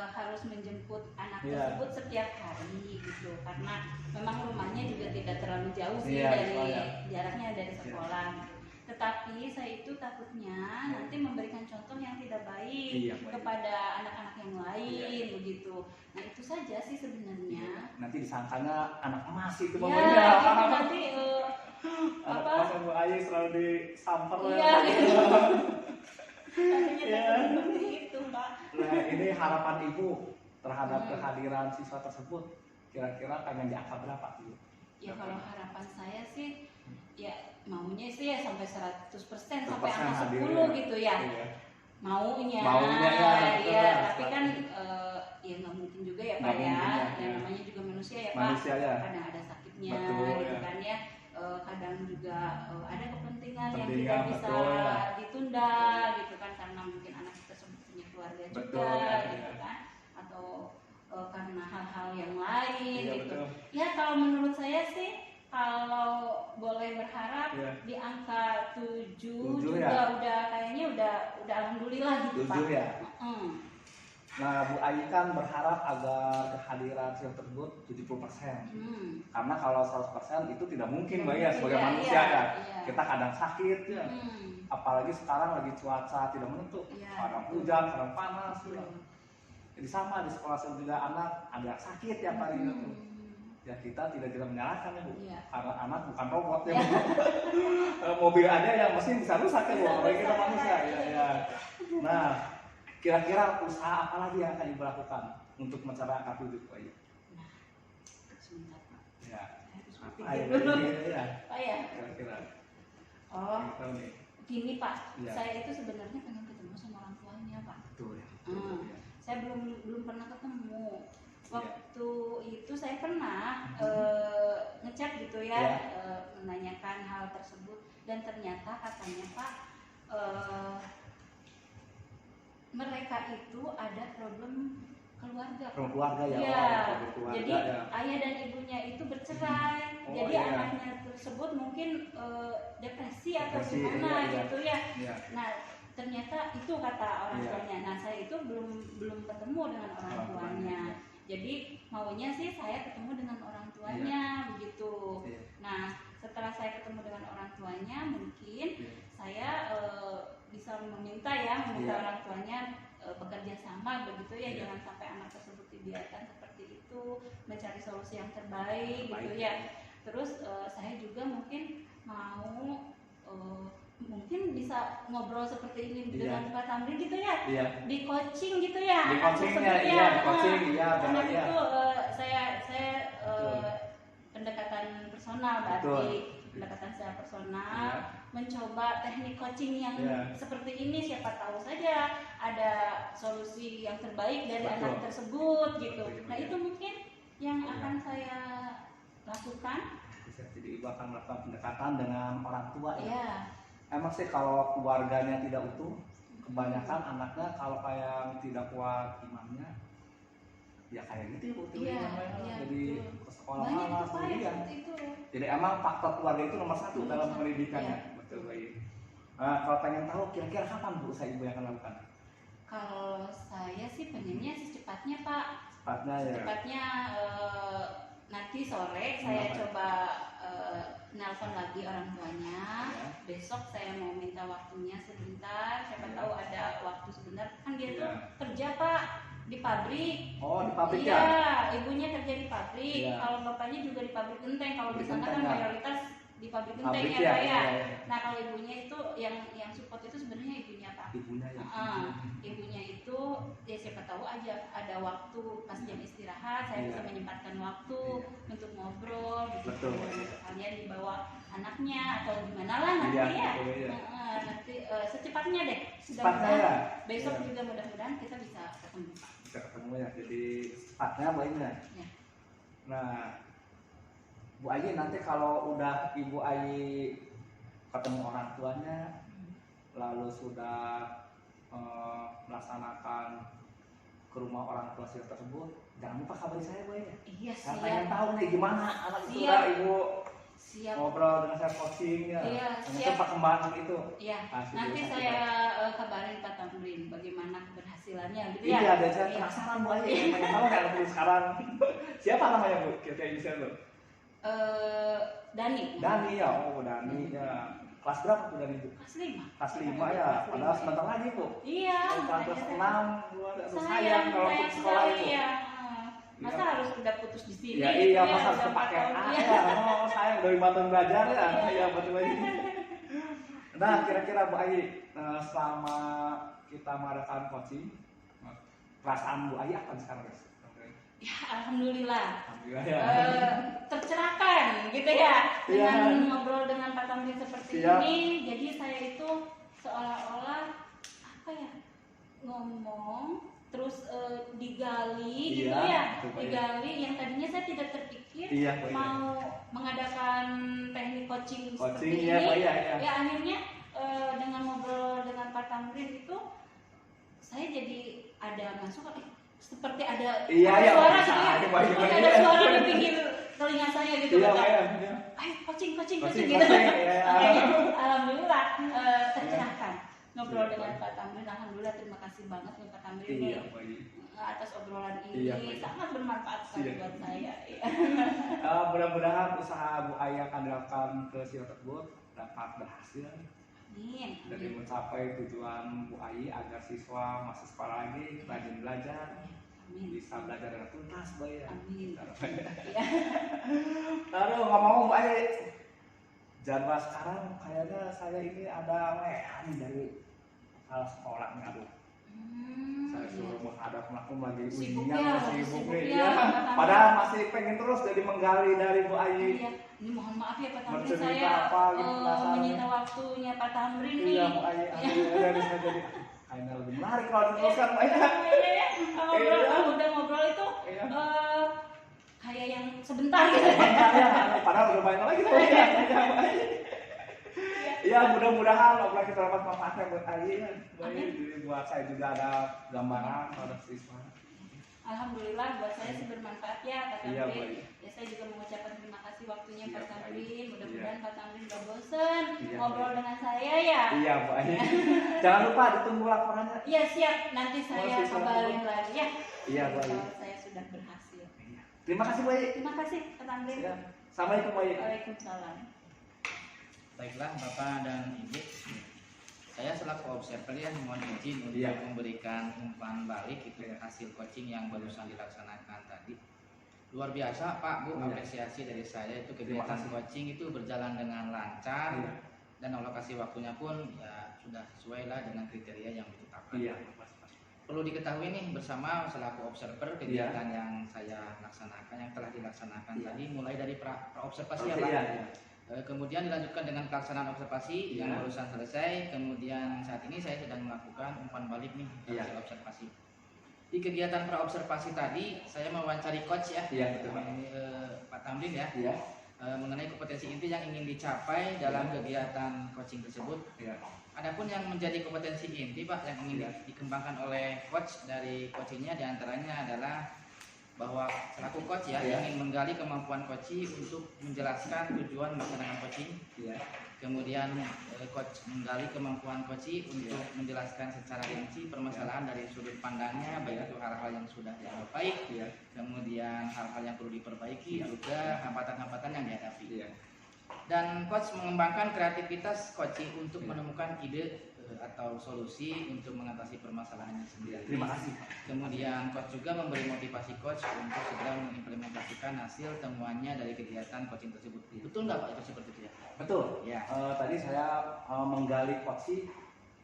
Speaker 2: harus menjemput anak
Speaker 3: Iya.
Speaker 2: tersebut setiap hari gitu karena memang rumahnya juga tidak terlalu jauh sih
Speaker 3: Iya,
Speaker 2: dari
Speaker 3: soalnya.
Speaker 2: jaraknya dari sekolah gitu. Tetapi saya itu takutnya nanti memberikan contoh yang tidak baik
Speaker 3: Iya, baik.
Speaker 2: kepada anak-anak yang lain
Speaker 3: Iya.
Speaker 2: begitu. Nah itu saja sih sebenarnya.
Speaker 3: Nanti disangkanya anak emas itu
Speaker 2: Ya,
Speaker 3: momennya.
Speaker 2: itu nanti
Speaker 3: Anak
Speaker 2: apa?
Speaker 3: emas yang Bu Ai selalu disamper
Speaker 2: Iya,
Speaker 3: ya.
Speaker 2: gitu. Nantinya
Speaker 3: Iya.
Speaker 2: takut seperti itu, Pak.
Speaker 3: Nah, ini harapan ibu terhadap
Speaker 2: Hmm.
Speaker 3: kehadiran siswa tersebut kira-kira pengen di angka berapa ibu?
Speaker 2: Ya kalau harapan saya sih ya maunya sih ya sampai 100%
Speaker 3: 100%
Speaker 2: sampai angka
Speaker 3: hadir
Speaker 2: 10
Speaker 3: ya.
Speaker 2: gitu ya.
Speaker 3: Iya.
Speaker 2: Maunya
Speaker 3: Ya, betul
Speaker 2: ya,
Speaker 3: ya,
Speaker 2: tapi kan
Speaker 3: 100%.
Speaker 2: ya nggak mungkin juga ya Pak
Speaker 3: Nggak
Speaker 2: ya.
Speaker 3: mungkin, ya,
Speaker 2: Yang
Speaker 3: ya.
Speaker 2: namanya juga manusia ya Pak.
Speaker 3: Manusia ya.
Speaker 2: Kadang ada sakitnya
Speaker 3: Betul,
Speaker 2: gitu
Speaker 3: ya.
Speaker 2: kan ya. Kadang juga ada kepentingan yang
Speaker 3: Kepentingan,
Speaker 2: tidak bisa
Speaker 3: betul, ya.
Speaker 2: ditunda gitu kan karena mungkin anak kita punya keluarga
Speaker 3: Betul,
Speaker 2: juga
Speaker 3: ya,
Speaker 2: gitu
Speaker 3: ya.
Speaker 2: kan atau karena hal-hal yang lain
Speaker 3: Iya,
Speaker 2: gitu.
Speaker 3: betul.
Speaker 2: Ya kalau menurut saya sih kalau boleh berharap
Speaker 3: Iya.
Speaker 2: di angka 7
Speaker 3: 7
Speaker 2: juga
Speaker 3: ya?
Speaker 2: udah kayaknya udah alhamdulillah gitu
Speaker 3: 7
Speaker 2: Pak.
Speaker 3: ya.
Speaker 2: Mm.
Speaker 3: Nah, Bu Ai kan berharap agar kehadiran siswa tersebut 70%.
Speaker 2: Hmm.
Speaker 3: Karena kalau 100% itu tidak mungkin Mbak ya
Speaker 2: Iya,
Speaker 3: sebagai
Speaker 2: iya,
Speaker 3: manusia ya.
Speaker 2: iya.
Speaker 3: Kita kadang sakit ya.
Speaker 2: Hmm.
Speaker 3: Apalagi sekarang lagi cuaca tidak menentu.
Speaker 2: Iya,
Speaker 3: Kadang
Speaker 2: betul.
Speaker 3: hujan, kadang panas ya.
Speaker 2: Betul.
Speaker 3: Jadi sama di sekolah saya juga anak ada sakit tiap hari itu. Ya kita tidak menyalahkan ya Bu,
Speaker 2: Iya.
Speaker 3: karena anak bukan robot ya Bu. Mobil ada yang mesin bisa rusak ya Bu, apalagi kita manusia ya. Nah, kira-kira usaha apa lagi yang akan Ibu lakukan untuk mencapai angka 7 Bu Ayi?
Speaker 2: Nah, sebentar Pak.
Speaker 3: Ya.
Speaker 2: Saya harus
Speaker 3: Apa
Speaker 2: berpikir
Speaker 3: ya?
Speaker 2: dulu.
Speaker 3: Ya.
Speaker 2: Pak ya.
Speaker 3: Kira-kira.
Speaker 2: Oh,
Speaker 3: Kita tahu nih.
Speaker 2: gini Pak.
Speaker 3: Iya.
Speaker 2: Saya itu sebenarnya pengen ketemu sama orang tuanya Pak.
Speaker 3: Betul ya.
Speaker 2: Hmm.
Speaker 3: Ya.
Speaker 2: Saya belum pernah ketemu.
Speaker 3: Iya.
Speaker 2: Waktu itu saya pernah ngechat gitu ya,
Speaker 3: Iya.
Speaker 2: menanyakan hal tersebut dan ternyata katanya Pak, mereka itu ada problem keluarga.
Speaker 3: Problem keluarga ya.
Speaker 2: Iya.
Speaker 3: Oh, problem keluarga
Speaker 2: Jadi
Speaker 3: ya.
Speaker 2: ayah dan ibunya itu bercerai.
Speaker 3: Oh,
Speaker 2: Jadi
Speaker 3: iya.
Speaker 2: anaknya tersebut mungkin depresi atau
Speaker 3: Depresi,
Speaker 2: gimana
Speaker 3: iya, iya.
Speaker 2: gitu ya.
Speaker 3: Iya.
Speaker 2: Nah, ternyata itu kata orang
Speaker 3: Iya.
Speaker 2: tuanya. Nah, saya itu belum ketemu dengan orang
Speaker 3: Orang
Speaker 2: tuanya.
Speaker 3: tuanya.
Speaker 2: Jadi maunya sih saya ketemu dengan orang tuanya begitu.
Speaker 3: Iya.
Speaker 2: Nah, setelah saya ketemu dengan orang tuanya, mungkin
Speaker 3: Iya.
Speaker 2: saya bisa meminta
Speaker 3: Iya.
Speaker 2: orang tuanya bekerja sama begitu ya,
Speaker 3: Iya.
Speaker 2: jangan sampai anak tersebut dibiarkan seperti itu, mencari solusi yang terbaik gitu
Speaker 3: Baik.
Speaker 2: ya. Terus saya juga mungkin mau mungkin bisa ngobrol seperti ini
Speaker 3: Iya.
Speaker 2: dengan Pak Tamrin gitu ya,
Speaker 3: Iya.
Speaker 2: di coaching gitu ya.
Speaker 3: Di
Speaker 2: anak
Speaker 3: coachingnya,
Speaker 2: tersebut
Speaker 3: iya,
Speaker 2: ya.
Speaker 3: di coaching, iya,
Speaker 2: Anak
Speaker 3: iya.
Speaker 2: itu saya
Speaker 3: Betul.
Speaker 2: pendekatan personal berarti
Speaker 3: Betul.
Speaker 2: pendekatan secara personal,
Speaker 3: Iya.
Speaker 2: mencoba teknik coaching yang
Speaker 3: Iya.
Speaker 2: seperti ini, siapa tahu saja ada solusi yang terbaik dari
Speaker 3: Betul.
Speaker 2: anak tersebut gitu.
Speaker 3: Betul,
Speaker 2: Nah
Speaker 3: iya.
Speaker 2: itu mungkin yang
Speaker 3: Iya.
Speaker 2: akan saya lakukan.
Speaker 3: Bisa jadi Ibu akan melakukan pendekatan dengan orang tua ya.
Speaker 2: Iya.
Speaker 3: Emang sih kalau keluarganya tidak utuh, kebanyakan anaknya kalau kayak tidak kuat imannya, ya kayak gitu Bu.
Speaker 2: Iya,
Speaker 3: namanya.
Speaker 2: iya,
Speaker 3: Jadi
Speaker 2: betul.
Speaker 3: ke sekolah
Speaker 2: Banyak
Speaker 3: malas,
Speaker 2: tuh Pak yang
Speaker 3: iya.
Speaker 2: seperti itu.
Speaker 3: Jadi emang faktor keluarga itu nomor satu
Speaker 2: Nomor
Speaker 3: dalam
Speaker 2: satu,
Speaker 3: pendidikannya.
Speaker 2: iya.
Speaker 3: Betul Bu. Nah, kalau pengen tahu kira-kira kapan Bu usaha Ibu yang akan lakukan?
Speaker 2: Kalau saya sih pengennya secepatnya Pak.
Speaker 3: Tepatnya ya.
Speaker 2: Tepatnya nanti sore saya
Speaker 3: Kenapa?
Speaker 2: coba nelpon lagi orang tuanya.
Speaker 3: Ya.
Speaker 2: Besok saya mau minta waktunya sebentar. Siapa
Speaker 3: Ya.
Speaker 2: tahu ada waktu sebentar. Kan dia
Speaker 3: Ya.
Speaker 2: tuh kerja Pak di pabrik.
Speaker 3: Oh, di pabrik
Speaker 2: Iya,
Speaker 3: ya?
Speaker 2: ibunya kerja di pabrik.
Speaker 3: Iya.
Speaker 2: Kalau bapaknya juga di pabrik genteng. Kalau di
Speaker 3: Pabrik
Speaker 2: sana kan
Speaker 3: genteng, ya.
Speaker 2: mayoritas di pabrik genteng
Speaker 3: Pabrik
Speaker 2: ya
Speaker 3: ya,
Speaker 2: Pak ya.
Speaker 3: iya.
Speaker 2: Nah kalau ibunya itu yang support itu sebenarnya ibunya Pak.
Speaker 3: Ibunya ya.
Speaker 2: Ibunya itu ya siapa tahu aja ada waktu pas jam istirahat saya
Speaker 3: Iya.
Speaker 2: bisa menyempatkan waktu
Speaker 3: Iya.
Speaker 2: untuk ngobrol begitu.
Speaker 3: Betul.
Speaker 2: Kalian dibawa anaknya atau gimana lah nanti
Speaker 3: Iya,
Speaker 2: ya.
Speaker 3: betul, iya.
Speaker 2: Nanti secepatnya deh.
Speaker 3: Cepatnya
Speaker 2: Mudah-mudahan
Speaker 3: ya.
Speaker 2: besok
Speaker 3: Iya.
Speaker 2: juga mudah-mudahan kita bisa ketemu Pak.
Speaker 3: Bisa ketemu ya. Jadi cepatnya baiknya.
Speaker 2: Ya.
Speaker 3: Nah, Bu Ayi nanti kalau udah Ibu Ayi ketemu orang tuanya, lalu sudah melaksanakan ke rumah orang tua si tersebut, jangan lupa kabari saya Bu Ayi.
Speaker 2: Iya
Speaker 3: Saya
Speaker 2: siap.
Speaker 3: pengen tahu nih gimana anak itu
Speaker 2: Siap.
Speaker 3: Ibu
Speaker 2: Siap.
Speaker 3: ngobrol dengan saya coachingnya,
Speaker 2: Iya,
Speaker 3: mungkin
Speaker 2: siap.
Speaker 3: perkembangan itu.
Speaker 2: Iya.
Speaker 3: Pasti
Speaker 2: Nanti
Speaker 3: bisa
Speaker 2: saya kabarin Pak Tamrin bagaimana keberhasilannya gitu ya.
Speaker 3: Iya, dan saya
Speaker 2: Iya.
Speaker 3: penasaran Bu Ayi, pengen tahu nggak dulu sekarang. Siapa namanya Bu? Kita bisa Bu.
Speaker 2: Dani.
Speaker 3: Dani ya, oh Dani ya. Kelas berapa tuh Dani Bu?
Speaker 2: Kelas 5.
Speaker 3: Kelas 5 ya, padahal sebentar lagi Bu.
Speaker 2: Iya.
Speaker 3: Kalau kelas
Speaker 2: makanya saya-
Speaker 3: 6, sayang
Speaker 2: sayang
Speaker 3: kalau putus sekolah
Speaker 2: sekali
Speaker 3: itu.
Speaker 2: ya. Masa
Speaker 3: Iya.
Speaker 2: harus udah putus di sini?
Speaker 3: Ya
Speaker 2: gitu
Speaker 3: iya, masa harus
Speaker 2: udah
Speaker 3: kepake
Speaker 2: 4 tahun.
Speaker 3: ah,
Speaker 2: Iya.
Speaker 3: ya. Oh, sayang dari 5 tahun belajar ya.
Speaker 2: Iya.
Speaker 3: Iya, betul lagi. Nah, kira-kira Bu Ayi, selama kita mengadakan coaching, perasaan Bu Ayi apa sekarang guys?
Speaker 2: Ya, alhamdulillah.
Speaker 3: Alhamdulillah ya.
Speaker 2: Tercerahkan gitu ya
Speaker 3: Iya.
Speaker 2: dengan ngobrol dengan Pak Tamrin seperti
Speaker 3: Siap.
Speaker 2: ini. Jadi saya itu seolah-olah apa ya, ngomong terus digali gitu
Speaker 3: Iya,
Speaker 2: ya,
Speaker 3: betul, Pak,
Speaker 2: digali yang tadinya saya tidak terpikir
Speaker 3: Iya, Pak, iya.
Speaker 2: mau mengadakan teknik coaching
Speaker 3: Coaching
Speaker 2: seperti
Speaker 3: ya,
Speaker 2: ini.
Speaker 3: Pak, iya, iya.
Speaker 2: Ya akhirnya dengan ngobrol dengan Pak Tamrin itu saya jadi ada masuk seperti ada
Speaker 3: Iya,
Speaker 2: ada
Speaker 3: iya,
Speaker 2: suara
Speaker 3: bisa
Speaker 2: gitu ya.
Speaker 3: aja, Pak,
Speaker 2: Seperti
Speaker 3: iya.
Speaker 2: ada suara di pinggir telinga saya gitu
Speaker 3: Iya,
Speaker 2: Pak.
Speaker 3: Pak, iya.
Speaker 2: Ayo coaching
Speaker 3: Coaching,
Speaker 2: gitu.
Speaker 3: coaching, iya.
Speaker 2: Makanya alhamdulillah tercerahkan ngobrol
Speaker 3: Iya,
Speaker 2: dengan
Speaker 3: Pak.
Speaker 2: Pak Tamrin. Alhamdulillah terima kasih banget nih Pak Tamrin
Speaker 3: Iya,
Speaker 2: nih
Speaker 3: Pak Ayi.
Speaker 2: atas obrolan ini
Speaker 3: Iya, Pak.
Speaker 2: sangat bermanfaat sekali
Speaker 3: Iya.
Speaker 2: buat saya. Iya.
Speaker 3: Mudah-mudahan usaha Bu Ayi yang akan dilakukan ke sio tersebut dapat berhasil
Speaker 2: Amin.
Speaker 3: dan
Speaker 2: Amin.
Speaker 3: mencapai tujuan Bu Ayi agar siswa masuk sekolah lagi rajin belajar
Speaker 2: Amin.
Speaker 3: bisa belajar dengan tuntas Bu Ai ya.
Speaker 2: Amin.
Speaker 3: Iya.
Speaker 2: Ya.
Speaker 3: Aduh ngomong Bu Ai, jadwal sekarang kayaknya saya ini ada WA nih dari kepala sekolah nih, aduh. Saya suruh menghadap langsung lagi
Speaker 2: Sibuk
Speaker 3: ujian,
Speaker 2: ya,
Speaker 3: sibuk
Speaker 2: sibuk
Speaker 3: nih.
Speaker 2: ya,
Speaker 3: Ya.
Speaker 2: Pak Tamrin.
Speaker 3: Padahal masih pengen terus jadi menggali dari Bu Ai.
Speaker 2: Iya, ini mohon maaf ya Pak Tamrin,
Speaker 3: Bercerita
Speaker 2: saya
Speaker 3: apa gitu, penasaran.
Speaker 2: menyita waktunya Pak Tamrin nih.
Speaker 3: Iya Bu Ai, dari saya jadi kayaknya lebih menarik kalau diteruskan Bu Ai.
Speaker 2: Iya ya, ngobrol,
Speaker 3: Iya.
Speaker 2: udah ngobrol itu
Speaker 3: Iya.
Speaker 2: kayak yang sebentar gitu.
Speaker 3: Ya, padahal udah banyak lagi tuh. Iya, Bu Ai. Iya, mudah-mudahan obrolan kita dapat manfaatnya buat Ai ya. Jadi buat saya juga ada gambaran pada siswa.
Speaker 2: Alhamdulillah buat saya sih bermanfaat ya Pak
Speaker 3: Iya,
Speaker 2: Tamrin.
Speaker 3: Bu.
Speaker 2: Ya saya juga mengucapkan terima kasih waktunya
Speaker 3: Iya,
Speaker 2: Pak
Speaker 3: Bu.
Speaker 2: Tamrin. Mudah-mudahan
Speaker 3: Iya.
Speaker 2: Pak Tamrin gak bosen
Speaker 3: Iya,
Speaker 2: ngobrol
Speaker 3: Bu.
Speaker 2: dengan saya ya.
Speaker 3: Iya Bu Ai. Jangan lupa ditunggu laporannya.
Speaker 2: Iya siap, nanti saya
Speaker 3: Masih
Speaker 2: kabarin lagi ya.
Speaker 3: Iya, Bu Ai.
Speaker 2: Kalau saya sudah berhasil.
Speaker 3: Iya. Terima kasih Bu Ai.
Speaker 2: Terima kasih Pak Tamrin.
Speaker 3: Ya. Assalamualaikum Bu Ai.
Speaker 2: Waalaikumsalam.
Speaker 1: Baiklah Bapak dan Ibu, saya selaku observer ya mohon izin untuk
Speaker 3: Iya.
Speaker 1: memberikan umpan balik itu
Speaker 3: Iya.
Speaker 1: hasil coaching yang barusan dilaksanakan tadi. Luar biasa Pak Bu,
Speaker 3: Iya.
Speaker 1: apresiasi dari saya itu
Speaker 3: Terima
Speaker 1: kegiatan
Speaker 3: kasih.
Speaker 1: coaching itu berjalan dengan lancar
Speaker 3: Iya.
Speaker 1: dan alokasi waktunya pun ya sudah sesuai lah dengan kriteria yang ditetapkan.
Speaker 3: Iya.
Speaker 1: Perlu diketahui nih bersama selaku observer kegiatan yang saya laksanakan yang telah dilaksanakan
Speaker 3: Iya.
Speaker 1: tadi mulai dari observasi
Speaker 3: Oke,
Speaker 1: ya Pak.
Speaker 3: iya, iya.
Speaker 1: Kemudian dilanjutkan dengan pelaksanaan observasi
Speaker 3: Iya.
Speaker 1: yang barusan selesai. Kemudian saat ini saya sedang melakukan umpan balik nih
Speaker 3: Iya.
Speaker 1: hasil observasi. Di kegiatan praobservasi tadi saya mewawancari coach ya,
Speaker 3: Iya, betul, Pak.
Speaker 1: Pak Tamrin ya,
Speaker 3: Iya.
Speaker 1: mengenai kompetensi inti yang ingin dicapai dalam kegiatan coaching tersebut.
Speaker 3: Iya.
Speaker 1: Adapun yang menjadi kompetensi inti Pak yang ingin
Speaker 3: Iya.
Speaker 1: dikembangkan oleh coach dari coachingnya diantaranya adalah bahwa selaku coach ya
Speaker 3: Iya.
Speaker 1: ingin menggali kemampuan coach untuk menjelaskan tujuan melaksanakan coaching.
Speaker 3: Iya.
Speaker 1: Kemudian coach menggali kemampuan coach untuk menjelaskan secara rinci permasalahan dari sudut pandangnya, baik itu hal-hal yang sudah dianggap baik,
Speaker 3: Iya.
Speaker 1: kemudian hal-hal yang perlu diperbaiki, juga hambatan-hambatan yang dihadapi.
Speaker 3: Iya.
Speaker 1: Dan coach mengembangkan kreativitas coach untuk
Speaker 3: Iya.
Speaker 1: menemukan ide atau solusi untuk mengatasi permasalahannya sendiri.
Speaker 3: Terima kasih.
Speaker 1: Kemudian coach juga memberi motivasi coach untuk segera mengimplementasikan hasil temuannya dari kegiatan coaching tersebut. Betul nggak Pak itu seperti itu ya?
Speaker 3: Betul.
Speaker 1: Ya.
Speaker 3: Tadi saya menggali koci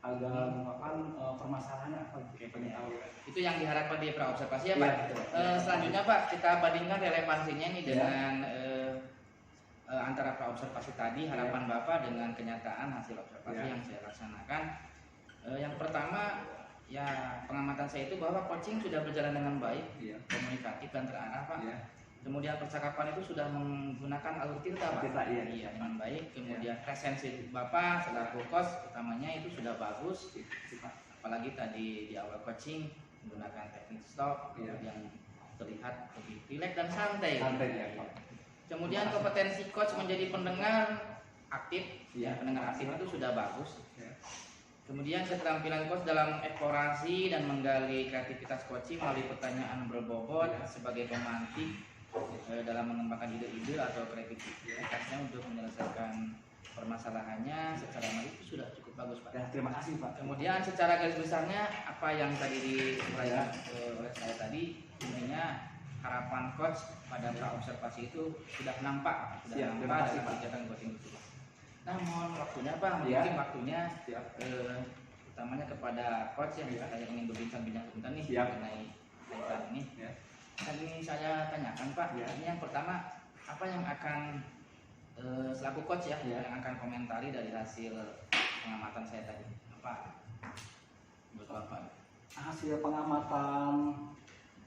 Speaker 3: agar mengungkapkan permasalahannya apa gitu. Pengen tahu.
Speaker 1: Itu yang diharapkan di praobservasi ya
Speaker 3: Iya,
Speaker 1: Pak.
Speaker 3: betul.
Speaker 1: Selanjutnya Pak kita bandingkan relevansinya nih dengan antara praobservasi tadi harapan Bapak dengan kenyataan hasil observasi
Speaker 3: Iya.
Speaker 1: yang saya laksanakan. Yang pertama ya pengamatan saya itu bahwa coaching sudah berjalan dengan baik,
Speaker 3: Iya.
Speaker 1: komunikatif dan terarah Pak.
Speaker 3: Iya.
Speaker 1: Kemudian percakapan itu sudah menggunakan alur tirta Pak.
Speaker 3: Tirta, iya.
Speaker 1: Iya dengan baik. Kemudian presensi Bapak selaku coach utamanya itu sudah bagus. Apalagi tadi di awal coaching menggunakan teknik stop,
Speaker 3: Iya.
Speaker 1: kemudian terlihat lebih rileks dan santai.
Speaker 3: Santai ya, Pak.
Speaker 1: Kemudian kompetensi coach menjadi pendengar aktif,
Speaker 3: Iya.
Speaker 1: pendengar aktif itu sudah bagus.
Speaker 3: Ya.
Speaker 1: Kemudian keterampilan coach dalam eksplorasi dan menggali kreativitas coaching melalui pertanyaan berbobot
Speaker 3: Iya.
Speaker 1: sebagai pemantik dalam mengembangkan ide-ide atau kreativitasnya untuk menyelesaikan permasalahannya secara baik itu sudah cukup bagus Pak.
Speaker 3: Ya, terima kasih Pak.
Speaker 1: Kemudian secara garis besarnya apa yang tadi diuraikan oleh saya tadi intinya harapan coach pada praobservasi itu sudah nampak
Speaker 3: Siap, terima kasih,
Speaker 1: dalam
Speaker 3: Pak.
Speaker 1: kegiatan coaching itu. Nah mohon waktunya Pak,
Speaker 3: Iya.
Speaker 1: mungkin waktunya
Speaker 3: Siap.
Speaker 1: utamanya kepada coach yang
Speaker 3: Iya.
Speaker 1: saya ingin berbincang-bincang sebentar nih
Speaker 3: Siap.
Speaker 1: mengenai kaitan ini.
Speaker 3: Ya.
Speaker 1: Dan ini saya tanyakan Pak,
Speaker 3: Iya.
Speaker 1: ini yang pertama apa yang akan selaku coach ya
Speaker 3: Iya.
Speaker 1: yang akan komentari dari hasil pengamatan saya tadi apa buat Bapak?
Speaker 3: Hasil pengamatan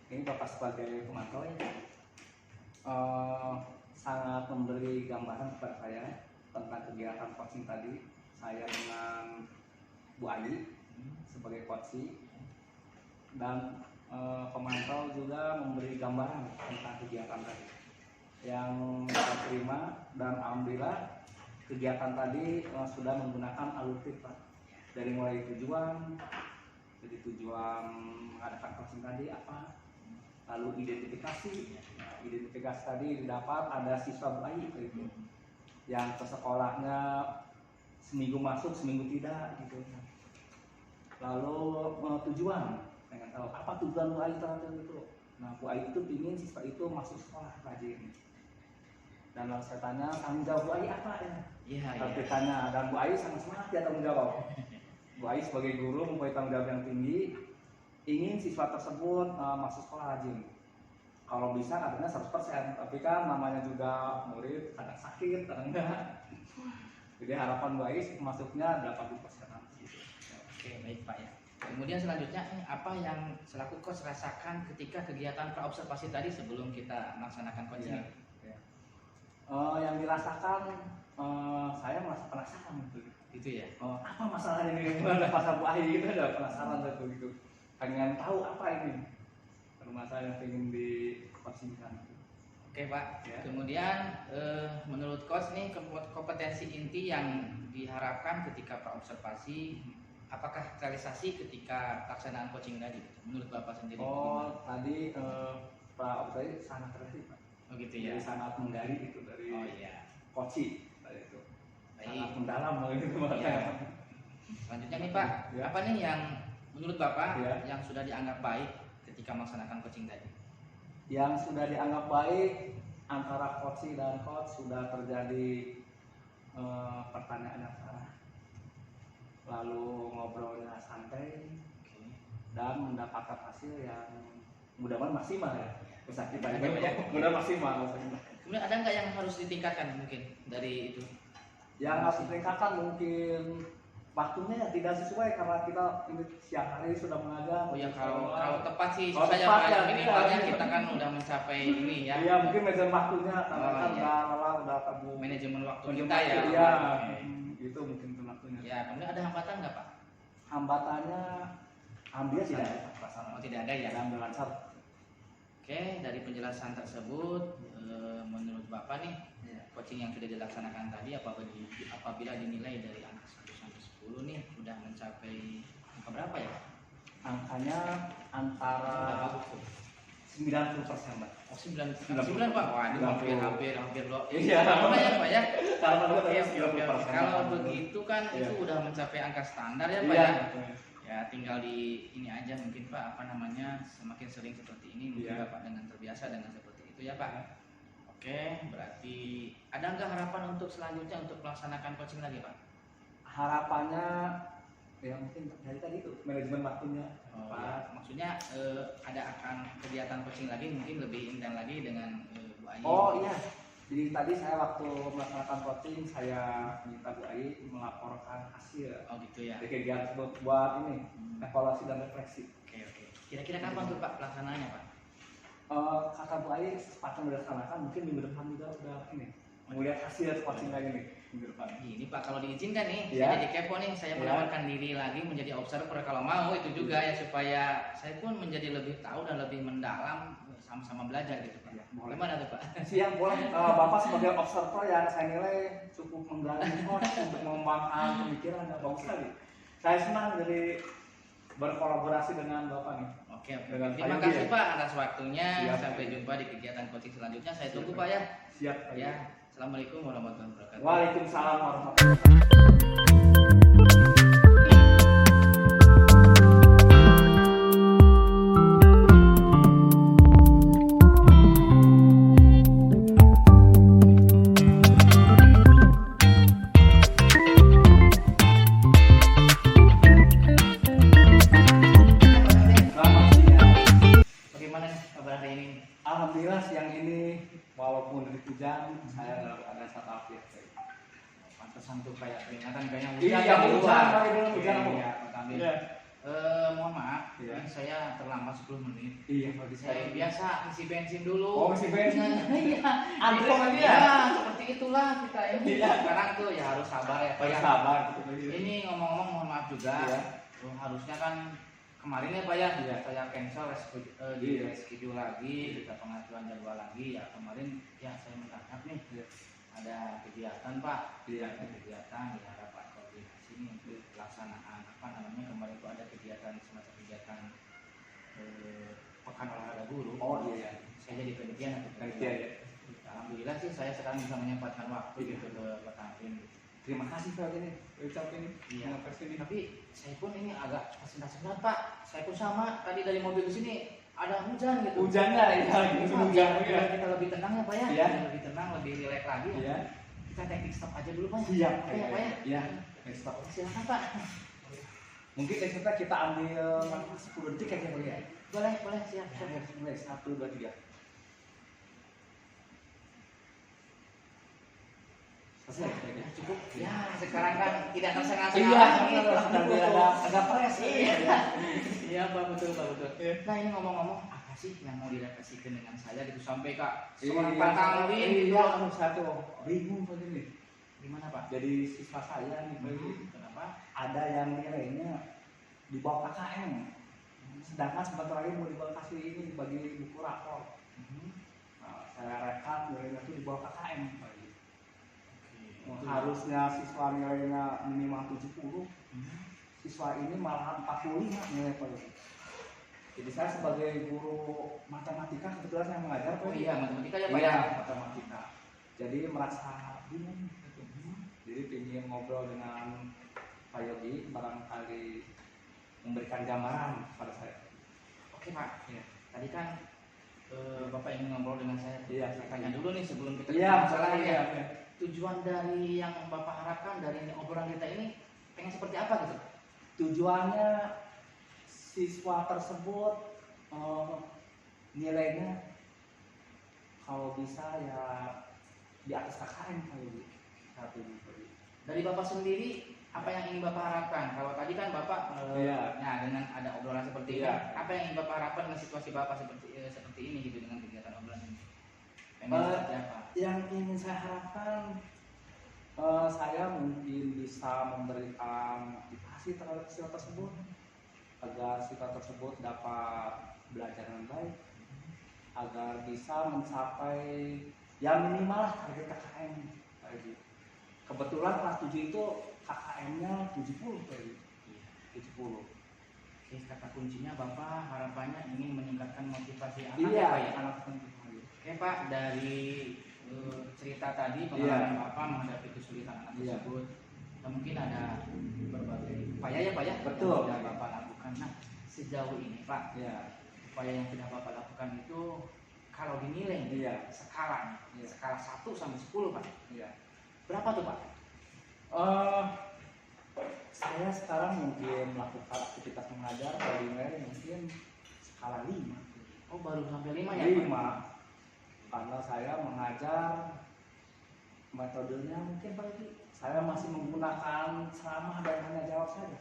Speaker 3: ini Bapak sebagai pemantau ya, sangat memberi gambaran kepada saya tentang kegiatan coaching tadi. Saya dengan Bu Ai sebagai coaching dan pemantau juga memberi gambaran tentang kegiatan tadi yang kita terima, dan alhamdulillah kegiatan tadi sudah menggunakan alur Pak, dari mulai tujuan, jadi tujuan mengadakan coaching tadi apa, lalu identifikasi. Nah, identifikasi tadi didapat ada siswa bayi itu yang ke sekolahnya seminggu masuk seminggu tidak gitu. Lalu tujuan pengen tahu apa tujuan Bu Ai terhadap itu. Nah Bu Ai itu ingin siswa itu masuk sekolah rajin. Dan lalu saya tanya tanggung jawab Bu Ai apa ya?
Speaker 1: Iya,
Speaker 3: Tapi
Speaker 1: iya.
Speaker 3: tanya dan Bu Ai sangat semangat dia tanggung jawab. Bu Ai sebagai guru mempunyai tanggung jawab yang tinggi, ingin siswa tersebut masuk sekolah rajin. Kalau bisa katanya 100%, tapi kan namanya juga murid kadang sakit, kadang enggak. Jadi harapan Bu Ai masuknya 80%. Gitu.
Speaker 1: Oke, baik Pak ya. Kemudian selanjutnya apa yang selaku coach rasakan ketika kegiatan praobservasi tadi sebelum kita melaksanakan coaching?
Speaker 3: Ya. Yang dirasakan saya merasa penasaran gitu.
Speaker 1: Gitu ya.
Speaker 3: Apa masalahnya ini? Ada pasal Bu Ai gitu, ada penasaran gitu. Pengen tahu apa ini permasalahan yang ingin dipersingkan.
Speaker 1: Oke Pak.
Speaker 3: Ya.
Speaker 1: Kemudian menurut coach nih kompetensi inti yang diharapkan ketika praobservasi, apakah realisasi ketika pelaksanaan coaching tadi? Menurut Bapak sendiri?
Speaker 3: Tadi praobservasi sangat terhenti Pak.
Speaker 1: Oh gitu ya.
Speaker 3: Jadi sangat menggali itu dari
Speaker 1: Oh iya.
Speaker 3: coaching tadi itu. Sangat
Speaker 1: Baik.
Speaker 3: mendalam gitu
Speaker 1: Ya.
Speaker 3: makanya.
Speaker 1: Selanjutnya nih Pak,
Speaker 3: Ya.
Speaker 1: apa nih yang menurut Bapak
Speaker 3: Ya.
Speaker 1: yang sudah dianggap baik ketika melaksanakan coaching tadi?
Speaker 3: Yang sudah dianggap baik antara coach dan coach sudah terjadi pertanyaan yang salah, lalu ngobrolnya santai dan mendapatkan hasil yang mudah-mudahan maksimal ya. Bisa kita
Speaker 1: Ada banyak.
Speaker 3: mudah maksimal.
Speaker 1: Kemudian ada nggak yang harus ditingkatkan mungkin dari itu?
Speaker 3: Yang harus ditingkatkan mungkin waktunya ya tidak sesuai karena kita ini siang hari sudah mengajar.
Speaker 1: Oh ya kalau tepat sih
Speaker 3: Kalau
Speaker 1: susah ya
Speaker 3: tepat
Speaker 1: Pak.
Speaker 3: ya,
Speaker 1: Minimalnya
Speaker 3: iya.
Speaker 1: kita kan udah mencapai ini ya.
Speaker 3: Iya mungkin manajemen waktunya karena
Speaker 1: Oh,
Speaker 3: kan
Speaker 1: iya.
Speaker 3: udah lelah udah kabur.
Speaker 1: Manajemen waktu
Speaker 3: Manajemen
Speaker 1: kita ya.
Speaker 3: waktu, iya.
Speaker 1: Oke.
Speaker 3: Itu mungkin itu waktunya.
Speaker 1: Ya, kemudian ada hambatan nggak Pak?
Speaker 3: Hambatannya ambil tidak ada
Speaker 1: Oh tidak ada ya.
Speaker 3: ambil lancar.
Speaker 1: Oke, dari penjelasan tersebut menurut Bapak nih coaching yang sudah dilaksanakan tadi apabila dinilai dari angka 1 sampai 10 nih udah mencapai angka berapa ya Pak?
Speaker 3: Angkanya antara 90% Mbak.
Speaker 1: Oh 9 Pak. Waduh, hampir loh.
Speaker 3: Iya.
Speaker 1: Apa ya Pak ya?
Speaker 3: Karena
Speaker 1: Oke,
Speaker 3: kita
Speaker 1: oke, oke. Kalau begitu kan
Speaker 3: Iya.
Speaker 1: itu udah mencapai angka standar ya Pak
Speaker 3: Iya.
Speaker 1: ya. Ya tinggal di ini aja mungkin Pak semakin sering seperti ini mungkin
Speaker 3: Iya.
Speaker 1: Bapak dengan terbiasa dengan seperti itu ya Pak. Oke, berarti ada nggak harapan untuk selanjutnya untuk melaksanakan coaching lagi Pak?
Speaker 3: Harapannya ya mungkin dari tadi itu manajemen waktunya.
Speaker 1: Oh,
Speaker 3: Pak.
Speaker 1: ya. Maksudnya ada akan kegiatan coaching lagi mungkin lebih intens lagi dengan Bu Ayi.
Speaker 3: Oh iya. Jadi tadi saya waktu melaksanakan coaching saya minta Bu Ai melaporkan hasil
Speaker 1: Oh gitu ya.
Speaker 3: dari kegiatan tersebut buat ini evaluasi dan refleksi.
Speaker 1: Oke. Kira-kira kapan tuh Pak pelaksanaannya Pak?
Speaker 3: Kata Bu Ai secepatnya dilaksanakan mungkin minggu depan juga udah ini melihat hasil coaching lagi nih minggu depan.
Speaker 1: Ini Pak kalau diizinkan nih,
Speaker 3: Ya.
Speaker 1: saya jadi kepo nih, saya
Speaker 3: Ya.
Speaker 1: menawarkan diri lagi menjadi observer kalau mau itu juga ya supaya saya pun menjadi lebih tahu dan lebih mendalam sama-sama belajar gitu Pak.
Speaker 3: Ya, boleh.
Speaker 1: Gimana tuh Pak?
Speaker 3: Siap boleh. Bapak sebagai observer yang saya nilai cukup menggali coach untuk mengembangkan pemikiran yang bagus sekali. Saya senang jadi berkolaborasi dengan Bapak nih.
Speaker 1: Oke.
Speaker 3: Dengan
Speaker 1: Terima
Speaker 3: Pak
Speaker 1: kasih
Speaker 3: Yudi,
Speaker 1: Pak atas waktunya.
Speaker 3: Siap.
Speaker 1: Sampai jumpa di kegiatan coaching selanjutnya. Saya tunggu
Speaker 3: Siap.
Speaker 1: Pak ya.
Speaker 3: Siap. Pak
Speaker 1: Ya.
Speaker 3: Yudi.
Speaker 1: Assalamualaikum warahmatullahi wabarakatuh.
Speaker 3: Waalaikumsalam warahmatullahi wabarakatuh. Selamat siang.
Speaker 1: Bagaimana nih kabar hari ini?
Speaker 3: Alhamdulillah siang ini walaupun hujan saya ada satu update.
Speaker 1: Pantesan tuh kayak peringatan kayaknya
Speaker 3: Iya,
Speaker 1: ya,
Speaker 3: hujan,
Speaker 1: keluar.
Speaker 3: Pak, belum hujan,
Speaker 1: Iya,
Speaker 3: Bu.
Speaker 1: iya, Pak Kamil.
Speaker 3: Iya.
Speaker 1: Mohon maaf,
Speaker 3: Iya.
Speaker 1: ini saya terlambat 10 menit.
Speaker 3: Iya, kalau di
Speaker 1: Saya
Speaker 3: saya.
Speaker 1: biasa isi bensin dulu.
Speaker 3: Oh, isi bensin.
Speaker 1: Iya.
Speaker 3: Antri lagi
Speaker 1: Ya,
Speaker 3: ya?
Speaker 1: seperti itulah kita ini.
Speaker 3: Iya.
Speaker 1: Sekarang tuh ya harus sabar ya Pak ya.
Speaker 3: Sabar gitu.
Speaker 1: Ini ngomong-ngomong mohon maaf juga.
Speaker 3: Iya.
Speaker 1: Harusnya kan kemarin ya Pak ya,
Speaker 3: Iya.
Speaker 1: saya cancel di
Speaker 3: Iya.
Speaker 1: reschedule lagi, kita pengaturan jadwal lagi ya kemarin ya saya minta maaf nih.
Speaker 3: Iya.
Speaker 1: Ada kegiatan Pak,
Speaker 3: Iya.
Speaker 1: ada kegiatan ya rapat koordinasi nih untuk pelaksanaan apa namanya kemarin itu ada kegiatan semacam kegiatan pekan olahraga guru.
Speaker 3: Oh iya.
Speaker 1: Saya jadi panitia nanti
Speaker 3: Panitia ya.
Speaker 1: Alhamdulillah sih saya sekarang bisa menyempatkan waktu
Speaker 3: Iya.
Speaker 1: gitu ke Pak Tamrin.
Speaker 3: Terima kasih Pak ini, ucap ini.
Speaker 1: Iya.
Speaker 3: Terima kasih ini.
Speaker 1: Tapi saya pun ini agak tersendat-sendat Pak. Saya pun sama tadi dari mobil ke sini ada hujan gitu.
Speaker 3: Hujannya ya,
Speaker 1: Pak,
Speaker 3: hujan
Speaker 1: biar
Speaker 3: ya.
Speaker 1: kita lebih tenang ya Pak ya.
Speaker 3: Iya.
Speaker 1: Biar lebih tenang, lebih rileks lagi.
Speaker 3: Iya.
Speaker 1: Kita teknik stop aja dulu Pak.
Speaker 3: Siap
Speaker 1: Iya Pak ya.
Speaker 3: Iya. Next stop.
Speaker 1: Silakan Pak.
Speaker 3: Mungkin kita ambil 10 detik aja Pak ya.
Speaker 1: Boleh, boleh siap.
Speaker 3: Ya, mulai 1, 2, 3. Selesai
Speaker 1: Ya, cukup. Ya, sekarang kan tidak tersengat-sengat
Speaker 3: Iya,
Speaker 1: lagi.
Speaker 3: agak pres.
Speaker 1: Iya. Iya Pak, betul Pak, betul.
Speaker 3: Iya.
Speaker 1: Nah ini ngomong-ngomong, apa sih yang mau direfleksikan dengan saya gitu sampai Kak
Speaker 3: Iya,
Speaker 1: seorang pantangin gitu.
Speaker 3: Iya, satu bingung Pak ini.
Speaker 1: Gimana Pak?
Speaker 3: Jadi siswa saya nih Pak,
Speaker 1: Kenapa?
Speaker 3: ada yang nilainya di bawah KKM. Sedangkan sebentar lagi mau dibagi ini bagi buku rapor. Nah, saya rekap nilainya itu di bawah KKM Pak. Harusnya siswa nilainya minimal 70, siswa ini malah 45 nilai Pak. Jadi saya sebagai guru matematika kebetulan saya mengajar Pak.
Speaker 1: Oh iya, matematika ya Pak
Speaker 3: Iya,
Speaker 1: ya.
Speaker 3: matematika. Jadi merasa bingung. Jadi ingin ngobrol dengan Pak Yogi, barangkali memberikan gambaran pada saya.
Speaker 1: Oke Pak.
Speaker 3: Iya.
Speaker 1: Tadi kan Bapak ingin ngobrol dengan saya.
Speaker 3: Iya.
Speaker 1: Saya tanya dulu nih sebelum kita
Speaker 3: Iya,
Speaker 1: ke masalahnya.
Speaker 3: iya.
Speaker 1: Tujuan dari yang Bapak harapkan dari obrolan kita ini pengen seperti apa gitu?
Speaker 3: Tujuannya siswa tersebut nilainya kalau bisa ya di atas KKM kali satu gitu.
Speaker 1: Dari Bapak sendiri apa yang ingin Bapak harapkan? Kalau tadi kan Bapak
Speaker 3: Iya.
Speaker 1: nah dengan ada obrolan seperti ini,
Speaker 3: Iya.
Speaker 1: apa yang ingin Bapak harapkan dengan situasi Bapak seperti ini gitu dengan kegiatan obrolan ini? Pengen seperti apa?
Speaker 3: Yang ingin saya harapkan saya mungkin bisa memberikan motivasi terhadap siswa tersebut agar siswa tersebut dapat belajar dengan baik, agar bisa mencapai yang minimal lah target KKM. Kebetulan kelas 7 itu KKM-nya 70 kali. 70.
Speaker 1: Oke, kata kuncinya Bapak harapannya ingin meningkatkan motivasi anak
Speaker 3: Iya,
Speaker 1: ya Pak ya?
Speaker 3: anak penting.
Speaker 1: Oke Pak, dari cerita tadi pengalaman Bapak menghadapi kesulitan anak
Speaker 3: Iya.
Speaker 1: tersebut, dan mungkin ada berbagai upaya ya Pak ya
Speaker 3: Betul.
Speaker 1: yang sudah Bapak lakukan. Nah sejauh ini Pak,
Speaker 3: Iya.
Speaker 1: upaya yang sudah Bapak lakukan itu kalau dinilai
Speaker 3: Iya.
Speaker 1: skala,
Speaker 3: Iya.
Speaker 1: skala 1 sampai 10 Pak,
Speaker 3: Iya.
Speaker 1: berapa tuh Pak?
Speaker 3: Saya sekarang mungkin melakukan aktivitas mengajar kalau nilai mungkin skala 5.
Speaker 1: Oh baru sampai 5 ya Pak?
Speaker 3: 5. Karena saya mengajar metodenya mungkin Pak Yogi, saya masih menggunakan ceramah dan tanya jawab saja.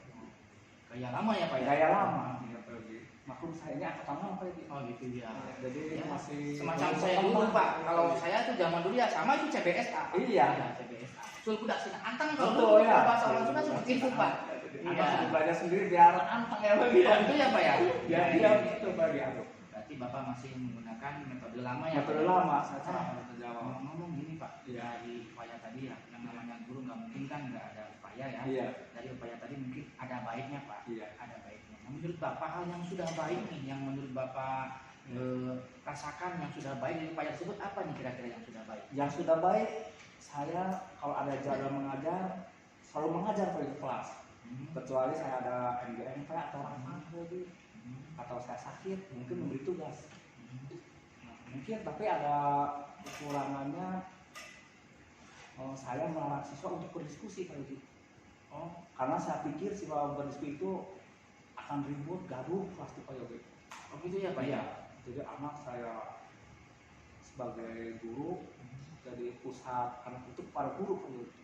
Speaker 1: Gaya lama ya Pak ya?
Speaker 3: Gaya lama ya Pak Yogi. Maklum saya ini angkatan lama Pak Yogi.
Speaker 1: Oh gitu ya.
Speaker 3: Jadi
Speaker 1: Ya,
Speaker 3: masih
Speaker 1: semacam saya dulu Pak, kalau saya tuh zaman dulu ya sama itu CBSA.
Speaker 3: Iya.
Speaker 1: CBSA. Sul kuda sina antang
Speaker 3: Betul,
Speaker 1: kalau dulu
Speaker 3: ya.
Speaker 1: bahasa orang Sunda seperti itu Pak.
Speaker 3: Anak
Speaker 1: Iya.
Speaker 3: sudah belajar sendiri biar anteng ya Pak Yogi.
Speaker 1: Oh, itu ya Pak ya?
Speaker 3: Ya iya itu Pak Yogi.
Speaker 1: Berarti Bapak masih menggunakan metode lama ya?
Speaker 3: Metode
Speaker 1: Pak?
Speaker 3: lama saya
Speaker 1: Nah,
Speaker 3: ceramah dan jawab.
Speaker 1: ngomong gini Pak,
Speaker 3: Iya.
Speaker 1: dari upaya tadi ya, yang namanya guru nggak mungkin kan nggak ada upaya ya.
Speaker 3: Iya.
Speaker 1: Dari upaya tadi mungkin ada baiknya Pak.
Speaker 3: Iya.
Speaker 1: Ada baiknya. Nah, menurut Bapak hal yang sudah baik nih, yang menurut Bapak rasakan yang sudah baik dari upaya tersebut apa nih kira-kira yang sudah baik?
Speaker 3: Yang sudah baik, saya kalau ada jadwal mengajar selalu mengajar Pak di kelas. Kecuali saya ada MGMP atau apa atau saya sakit mungkin memberi tugas. Nah, mungkin tapi ada kekurangannya, saya melarang siswa untuk berdiskusi Pak Yogi. Karena saya pikir siswa berdiskusi itu akan ribut, gaduh pasti Pak Yogi.
Speaker 1: Oh gitu ya Pak ya?
Speaker 3: Jadi anak saya sebagai guru jadi pusat anak itu para guru Pak Yogi.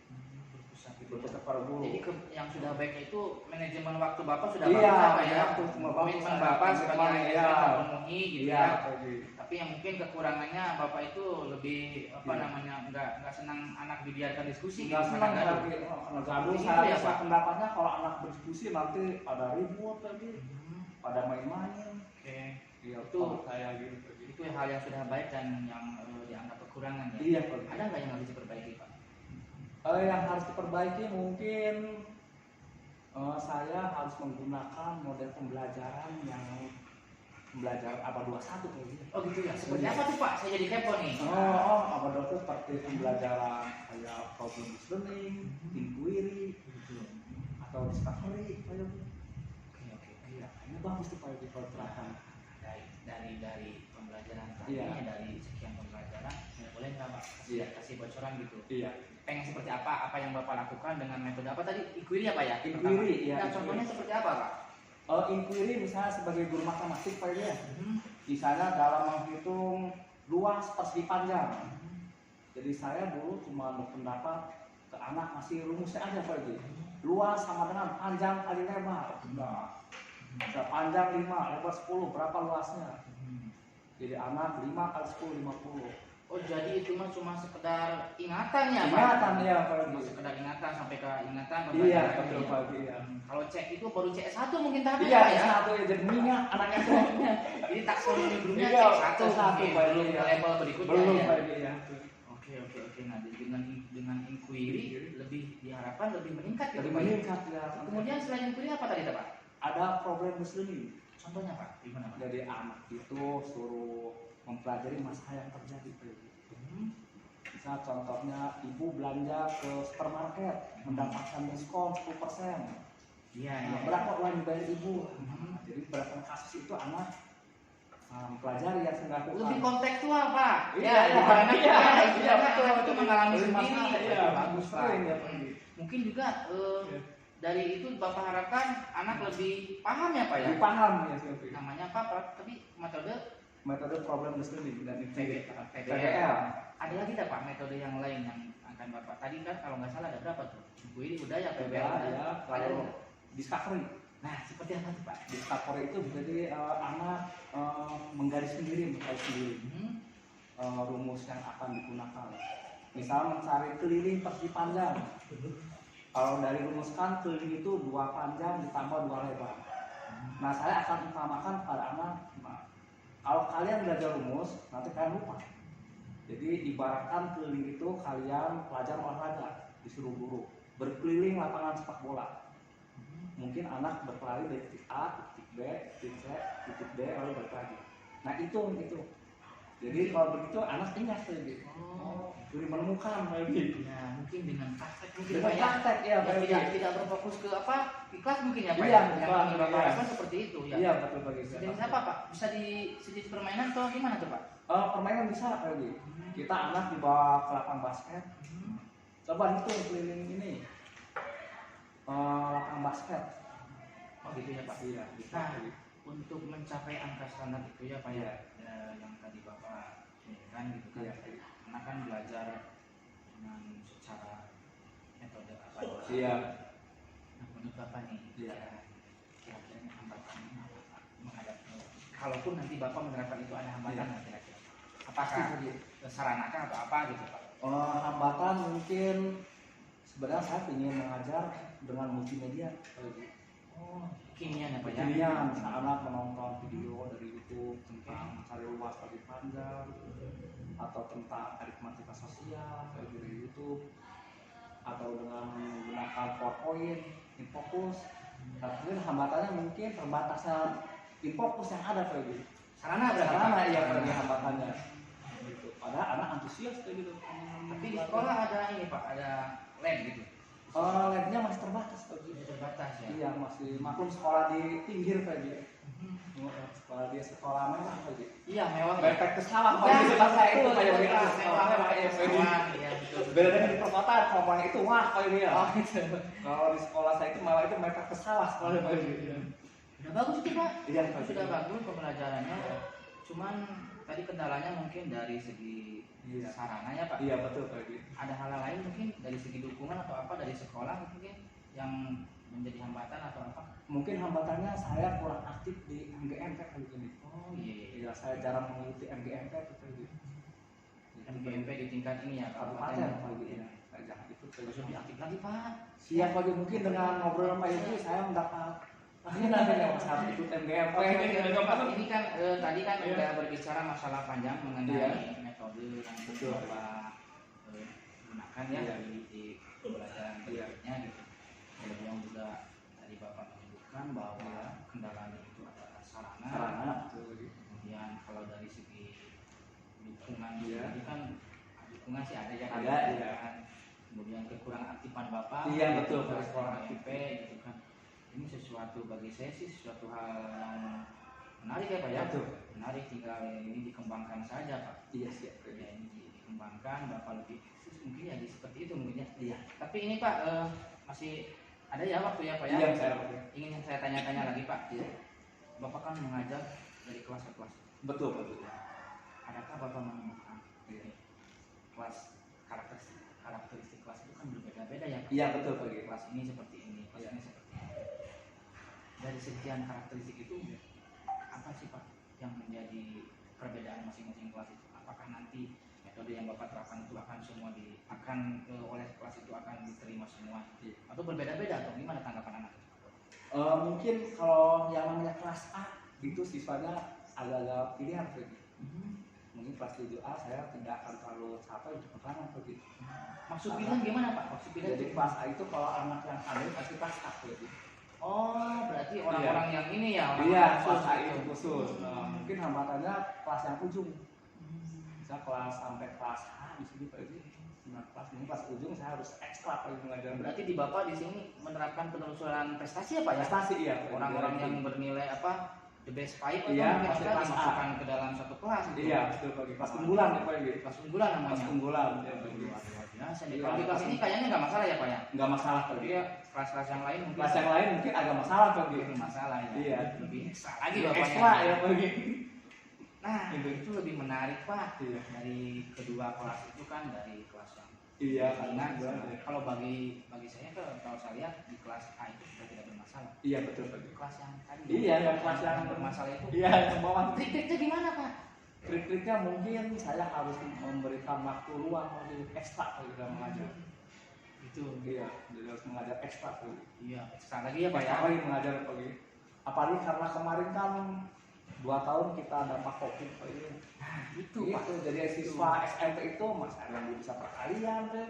Speaker 3: Berpusat para guru.
Speaker 1: Jadi yang sudah baik itu manajemen waktu Bapak sudah
Speaker 3: Iya,
Speaker 1: bagus Pak ya?
Speaker 3: waktu cuma bagus.
Speaker 1: Komitmen Bapak sebagai
Speaker 3: Komitmen,
Speaker 1: ASN
Speaker 3: iya.
Speaker 1: terpenuhi gitu
Speaker 3: Iya,
Speaker 1: ya.
Speaker 3: Pak Yogi.
Speaker 1: Tapi yang mungkin kekurangannya Bapak itu lebih apa
Speaker 3: Iya.
Speaker 1: namanya nggak senang anak dibiarkan diskusi.
Speaker 3: Nggak
Speaker 1: gitu,
Speaker 3: senang
Speaker 1: karena gaduh.
Speaker 3: lagi karena gaduh.
Speaker 1: Gitu
Speaker 3: Saya
Speaker 1: ya,
Speaker 3: rasa
Speaker 1: Pak?
Speaker 3: pendapatnya kalau anak berdiskusi nanti pada ribut lagi, pada main-main.
Speaker 1: Oke.
Speaker 3: Iya,
Speaker 1: Itu
Speaker 3: kalau saya gitu. Pak Yogi.
Speaker 1: itu hal yang sudah baik dan yang dianggap kekurangan ya.
Speaker 3: Iya, Pak Yogi.
Speaker 1: Ada nggak yang harus diperbaiki Pak?
Speaker 3: Yang harus diperbaiki mungkin saya harus menggunakan model pembelajaran yang pembelajaran abad 21 kayak gitu.
Speaker 1: Oh gitu ya. Seperti apa tuh Pak? Saya jadi kepo nih.
Speaker 3: Abad 21 itu seperti pembelajaran kayak problem listening, inquiry,
Speaker 1: Gitu.
Speaker 3: atau discovery kayak gitu.
Speaker 1: Oke.
Speaker 3: Iya, ini bagus tuh Pak kalau terapkan.
Speaker 1: Dari pembelajaran tadi,
Speaker 3: Iya.
Speaker 1: dari sekian pembelajaran, boleh nggak Pak
Speaker 3: Iya.
Speaker 1: kasih bocoran gitu?
Speaker 3: Iya.
Speaker 1: Pengen seperti apa yang Bapak lakukan dengan metode apa tadi? Inquiry apa ya?
Speaker 3: Inquiry, iya.
Speaker 1: Nah, contohnya seperti apa Pak?
Speaker 3: Inquiry misalnya sebagai guru matematik Pak ya.
Speaker 1: Hmm.
Speaker 3: Misalnya dalam menghitung luas persegi panjang. Jadi saya dulu cuma berpendapat ke anak masih rumusnya aja Pak Ji. Luas sama dengan panjang kali lebar. Nah, panjang 5, lebar 10, berapa luasnya? Jadi anak 5 kali 10, 50.
Speaker 1: Oh jadi itu mah cuma sekedar ingatan ya Pak?
Speaker 3: Ingatan ya Pak
Speaker 1: Cuma
Speaker 3: Ji.
Speaker 1: sekedar ingatan sampai ke ingatan.
Speaker 3: Iya,
Speaker 1: pembelajaran
Speaker 3: betul
Speaker 1: ya.
Speaker 3: Pak Ji ya.
Speaker 1: Kalau cek itu baru C1 mungkin tahapnya
Speaker 3: Iya,
Speaker 1: Pak, ya?
Speaker 3: satu ya jadi minyak anaknya tuh.
Speaker 1: Jadi taksonomi gurunya
Speaker 3: Iya,
Speaker 1: C1
Speaker 3: C1,
Speaker 1: mungkin,
Speaker 3: Pak,
Speaker 1: belum
Speaker 3: iya.
Speaker 1: ke level berikutnya
Speaker 3: Belum
Speaker 1: ya.
Speaker 3: Pak Ji ya.
Speaker 1: Oke. Nah, jadi dengan inquiry lebih diharapkan lebih meningkat gitu
Speaker 3: Jadi
Speaker 1: Pak.
Speaker 3: meningkat ya.
Speaker 1: Kemudian selain inquiry apa tadi Pak?
Speaker 3: Ada problem listening.
Speaker 1: Contohnya Pak, gimana Pak?
Speaker 3: Jadi anak itu suruh mempelajari masalah yang terjadi Pak Ji. Misal contohnya ibu belanja ke supermarket mendapatkan diskon 10%.
Speaker 1: Iya.
Speaker 3: Berapa uang yang dibayar ibu? Jadi berdasarkan kasus itu anak mempelajari yang sedang
Speaker 1: Lebih kontekstual Pak.
Speaker 3: Iya,
Speaker 1: karena
Speaker 3: iya, betul.
Speaker 1: itu mengalami
Speaker 3: Jadi
Speaker 1: sendiri.
Speaker 3: masalah, iya,
Speaker 1: Bagus Pak.
Speaker 3: sering ya, Pak.
Speaker 1: Mungkin juga
Speaker 3: Iya.
Speaker 1: dari itu Bapak harapkan anak lebih paham ya Pak ya.
Speaker 3: Jadi paham ya Silvi.
Speaker 1: Namanya apa Pak? Tapi
Speaker 3: Metode problem listening dan
Speaker 1: PBL.
Speaker 3: PBL.
Speaker 1: Ada lagi tak Pak metode yang lain yang akan Bapak? Tadi kan kalau nggak salah ada berapa tuh? Ini udah ya PBL.
Speaker 3: PBL ya.
Speaker 1: Ada.
Speaker 3: Lalu discovery.
Speaker 1: Nah, seperti apa tuh Pak?
Speaker 3: Discovery itu jadi anak menggaris sendiri, rumus yang akan digunakan. Misal mencari keliling persegi panjang. Kalau dari rumuskan keliling itu 2 panjang ditambah 2 lebar. Nah, saya akan utamakan pada anak. Kalau kalian belajar rumus, nanti kalian lupa. Jadi ibaratkan keliling itu kalian pelajar olahraga disuruh guru berkeliling lapangan sepak bola. Mungkin anak berlari dari titik A, titik B, titik C, titik D, lalu balik lagi. Nah itu. Jadi kalau begitu anak ingat lagi. Jadi menemukan lagi.
Speaker 1: Ya, mungkin dengan praktek mungkin
Speaker 3: Dengan
Speaker 1: Pak ya.
Speaker 3: praktek ya,
Speaker 1: Tidak berfokus ke apa? Di kelas mungkin ya Pak.
Speaker 3: Iya,
Speaker 1: Yang
Speaker 3: Pak,
Speaker 1: ingin Bapak
Speaker 3: iya.
Speaker 1: harapkan seperti itu ya.
Speaker 3: Iya betul Pak.
Speaker 1: Jenis apa Pak? Bisa di jenis permainan atau gimana tuh Pak?
Speaker 3: Permainan bisa lagi. Kita anak dibawa ke lapang basket. Coba hitung keliling ini. Lapang basket.
Speaker 1: Oh gitu ya Pak.
Speaker 3: Iya, bisa.
Speaker 1: Nah, untuk mencapai angka standar itu ya Pak ya, yang tadi Bapak inginkan gitu kan.
Speaker 3: Iya.
Speaker 1: Anak kan belajar dengan secara metode apa?
Speaker 3: Iya.
Speaker 1: Nah, menurut Bapak nih,
Speaker 3: Iya.
Speaker 1: kira-kira hambatannya apa Pak? Menghadapi, kalaupun nanti Bapak menerapkan itu ada hambatan nggak kira-kira? Apakah saranakah atau apa gitu Pak?
Speaker 3: Hambatan mungkin sebenarnya saya ingin mengajar dengan multimedia.
Speaker 1: Oh, kekinian ya Pak ya?
Speaker 3: Kekinian, anak menonton video dari YouTube tentang mencari luas persegi panjang atau tentang aritmatika sosial dari YouTube atau dengan menggunakan PowerPoint, InFocus. Tapi hambatannya mungkin terbatasnya InFocus yang ada kayak gitu.
Speaker 1: Sarana berarti Pak?
Speaker 3: Sarana ya bagi hambatannya. Gitu. Padahal anak antusias kayak gitu.
Speaker 1: Tapi di sekolah ada ini Pak, ada lab gitu.
Speaker 3: Labnya masih terbatas tuh.
Speaker 1: Masih terbatas ya.
Speaker 3: Iya masih maklum sekolah di pinggir kayak gitu. Sekolah mewah kayak gitu.
Speaker 1: Iya mewah.
Speaker 3: Mepet ke sawah
Speaker 1: Ya,
Speaker 3: kalau di saya itu
Speaker 1: betul,
Speaker 3: kayak
Speaker 1: betul,
Speaker 3: gitu.
Speaker 1: mewah,
Speaker 3: Mewah kayak
Speaker 1: mewah,
Speaker 3: gitu.
Speaker 1: iya, betul.
Speaker 3: Beda dengan di perkotaan, sekolahnya itu wah kayak dia.
Speaker 1: Oh gitu.
Speaker 3: Kalau di sekolah saya itu malah itu mepet ke sawah sekolahnya kayak gitu.
Speaker 1: Sudah bagus itu Pak.
Speaker 3: Iya,
Speaker 1: Itu
Speaker 3: Pak.
Speaker 1: sudah bagus pembelajarannya. Cuman tadi kendalanya mungkin dari segi
Speaker 3: Iya.
Speaker 1: sarana ya Pak.
Speaker 3: Iya betul kayak gitu.
Speaker 1: Ada hal lain mungkin dari segi dukungan atau apa dari sekolah mungkin yang menjadi hambatan atau apa?
Speaker 3: Mungkin hambatannya saya kurang aktif di MGMP kayak gini.
Speaker 1: Oh iya.
Speaker 3: Iya, saya jarang mengikuti MGMP kayak gitu.
Speaker 1: MGMP di tingkat ini ya
Speaker 3: Kabupaten kayak gitu ya. Saya jangan ikut kayak
Speaker 1: Harus
Speaker 3: gitu.
Speaker 1: lebih aktif lagi Pak.
Speaker 3: Siap lagi mungkin dengan ngobrol sama ibu saya mendapat ini nanti yang harus ikut MGMP.
Speaker 1: Ini kan tadi kan
Speaker 3: Iya.
Speaker 1: udah berbicara masalah panjang mengenai
Speaker 3: Iya.
Speaker 1: metode yang
Speaker 3: Betul.
Speaker 1: Bapak gunakan ya
Speaker 3: Iya.
Speaker 1: di pembelajaran
Speaker 3: Iya.
Speaker 1: berikutnya gitu. Kemudian juga tadi Bapak menyebutkan bahwa kendalanya itu adalah sarana.
Speaker 3: Sarana betul.
Speaker 1: dukungan
Speaker 3: Iya.
Speaker 1: jadi kan dukungan sih ada ya
Speaker 3: Ada, iya.
Speaker 1: kan. Kemudian kekurangan aktifan bapak
Speaker 3: Iya, betul,
Speaker 1: di
Speaker 3: Pak.
Speaker 1: sekolah MP gitu kan. Ini sesuatu bagi saya sih sesuatu hal yang menarik ya Pak ya.
Speaker 3: Betul.
Speaker 1: Menarik, tinggal ini dikembangkan saja Pak.
Speaker 3: Iya siap.
Speaker 1: Ya, ini dikembangkan bapak lebih eksis mungkin ya seperti itu mungkin ya.
Speaker 3: Iya.
Speaker 1: Tapi ini Pak masih ada ya waktu ya Pak ya.
Speaker 3: Iya saya.
Speaker 1: Ingin saya tanya-tanya lagi Pak. Iya. Bapak kan mengajar dari kelas ke kelas.
Speaker 3: Betul betul.
Speaker 1: Adakah Bapak menemukan kelas karakteristik kelas itu kan berbeda-beda ya Pak?
Speaker 3: Iya betul Pak.
Speaker 1: Kelas ini seperti ini, kelas
Speaker 3: Iya.
Speaker 1: ini seperti ini. Dari sekian karakteristik itu apa sih Pak yang menjadi perbedaan masing-masing kelas itu? Apakah nanti metode yang Bapak terapkan itu akan semua oleh kelas itu akan diterima semua?
Speaker 3: Iya.
Speaker 1: Atau berbeda-beda atau gimana tanggapan anak?
Speaker 3: Mungkin kalau yang namanya kelas A itu siswanya agak-agak pilihan begitu. Mungkin kelas 7A saya tidak akan terlalu capek untuk makanan begitu.
Speaker 1: Maksud pilihan gimana Pak? Maksud pilihan
Speaker 3: Jadi
Speaker 1: itu?
Speaker 3: kelas A itu kalau anak yang ada pasti kelas A begitu.
Speaker 1: Oh, berarti orang-orang yang ini ya?
Speaker 3: Iya,
Speaker 1: Orang
Speaker 3: kelas A
Speaker 1: gitu.
Speaker 3: itu khusus. Mungkin hambatannya kelas yang ujung. Bisa kelas sampai kelas H di sini Pak itu. Nah, kelas ini kelas ujung saya harus ekstra Pak itu mengajar.
Speaker 1: Berarti di Bapak di sini menerapkan penelusuran prestasi ya Pak ya?
Speaker 3: prestasi iya. Pak.
Speaker 1: Orang-orang yang bernilai apa? The best five atau
Speaker 3: Iya,
Speaker 1: mungkin
Speaker 3: pasti
Speaker 1: ada
Speaker 3: kelas A.
Speaker 1: dimasukkan ke dalam satu kelas gitu.
Speaker 3: Iya, betul Pak. Kelas unggulan ya Pak.
Speaker 1: Kelas unggulan
Speaker 3: Kelas
Speaker 1: namanya.
Speaker 3: unggulan ya
Speaker 1: Luar
Speaker 3: Pak.
Speaker 1: biasa nih.
Speaker 3: Iya,
Speaker 1: Kalau di kelas
Speaker 3: kelas
Speaker 1: ini kayaknya nggak masalah ya Pak ya?
Speaker 3: Nggak masalah Pak.
Speaker 1: Jadi ya kelas-kelas yang lain mungkin
Speaker 3: Kelas yang lain mungkin agak masalah Pak.
Speaker 1: lebih masalah ya.
Speaker 3: Iya.
Speaker 1: Lebih ekstra lagi
Speaker 3: Iya,
Speaker 1: bapaknya.
Speaker 3: ekstra ya Pak.
Speaker 1: Nah,
Speaker 3: Gitu.
Speaker 1: itu lebih menarik Pak.
Speaker 3: Iya.
Speaker 1: Dari kedua kelas itu kan dari kelas yang
Speaker 3: Iya,
Speaker 1: ringan.
Speaker 3: iya.
Speaker 1: Kalau bagi saya kalau saya lihat di kelas A itu sudah tidak bermasalah.
Speaker 3: Iya betul Pak.
Speaker 1: Kelas yang tadi
Speaker 3: Iya, yang kelas yang
Speaker 1: bermasalah itu.
Speaker 3: Iya, semua
Speaker 1: Trik-triknya gimana Pak?
Speaker 3: trik-triknya mungkin saya harus memberikan waktu luang lebih ekstra kalau kita mengajar.
Speaker 1: Itu.
Speaker 3: Iya, jadi harus mengajar ekstra Pak.
Speaker 1: Iya, ekstra lagi ya Pak ya.
Speaker 3: Ekstra lagi mengajar Pak. Apalagi karena kemarin kan 2 tahun kita dampak COVID Pak.
Speaker 1: Itu Pak.
Speaker 3: Itu jadi siswa SMP itu masih ada yang belum bisa perkalian Pak.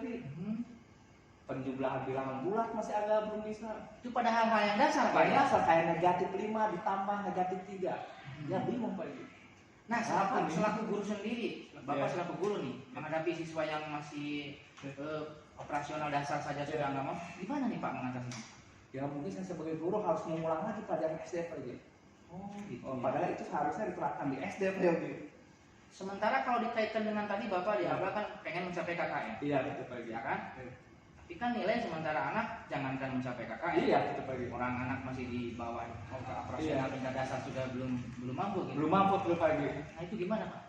Speaker 3: Penjumlahan bilangan bulat masih agak belum bisa.
Speaker 1: Itu pada hal-hal yang dasar Pak ya.
Speaker 3: Biasa kayak negatif 5 ditambah negatif 3. Ya bingung Pak.
Speaker 1: Nah, selaku guru sendiri, Bapak
Speaker 3: Iya.
Speaker 1: selaku guru nih, menghadapi siswa yang masih operasional dasar saja sudah nggak mau, gimana nih Pak mengatasinya?
Speaker 3: Ya mungkin saya sebagai guru harus mengulang lagi pelajaran SD Pak.
Speaker 1: Oh, gitu.
Speaker 3: Padahal itu seharusnya diterapkan di SD Pak.
Speaker 1: Sementara kalau dikaitkan dengan tadi Bapak di awal kan pengen mencapai KKN,
Speaker 3: Iya betul Pak.
Speaker 1: ya kan? Tapi kan nilai sementara anak jangankan mencapai KKN.
Speaker 3: Iya betul Pak.
Speaker 1: Orang anak masih di bawah operasional tingkat dasar sudah belum mampu gitu.
Speaker 3: Belum mampu belum Pak.
Speaker 1: Nah itu gimana Pak?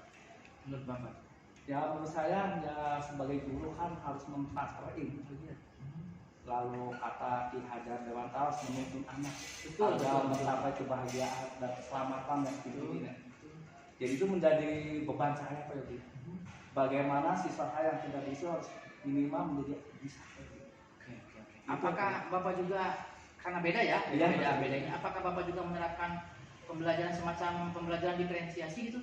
Speaker 1: Menurut Bapak?
Speaker 3: Ya menurut saya ya sebagai guru kan harus memtransfer ilmu saja. Lalu kata Ki Hajar Dewantara harus menuntun anak
Speaker 1: Betul,
Speaker 3: agar
Speaker 1: betul.
Speaker 3: mencapai kebahagiaan dan keselamatan yang tinggi. Jadi itu menjadi beban saya Pak Yogi. Bagaimana siswa saya yang tidak bisa harus minimal menjadi bisa.
Speaker 1: Oke. Apakah Bapak juga karena beda ya?
Speaker 3: Iya,
Speaker 1: Bedanya. Apakah Bapak juga menerapkan pembelajaran semacam pembelajaran diferensiasi gitu?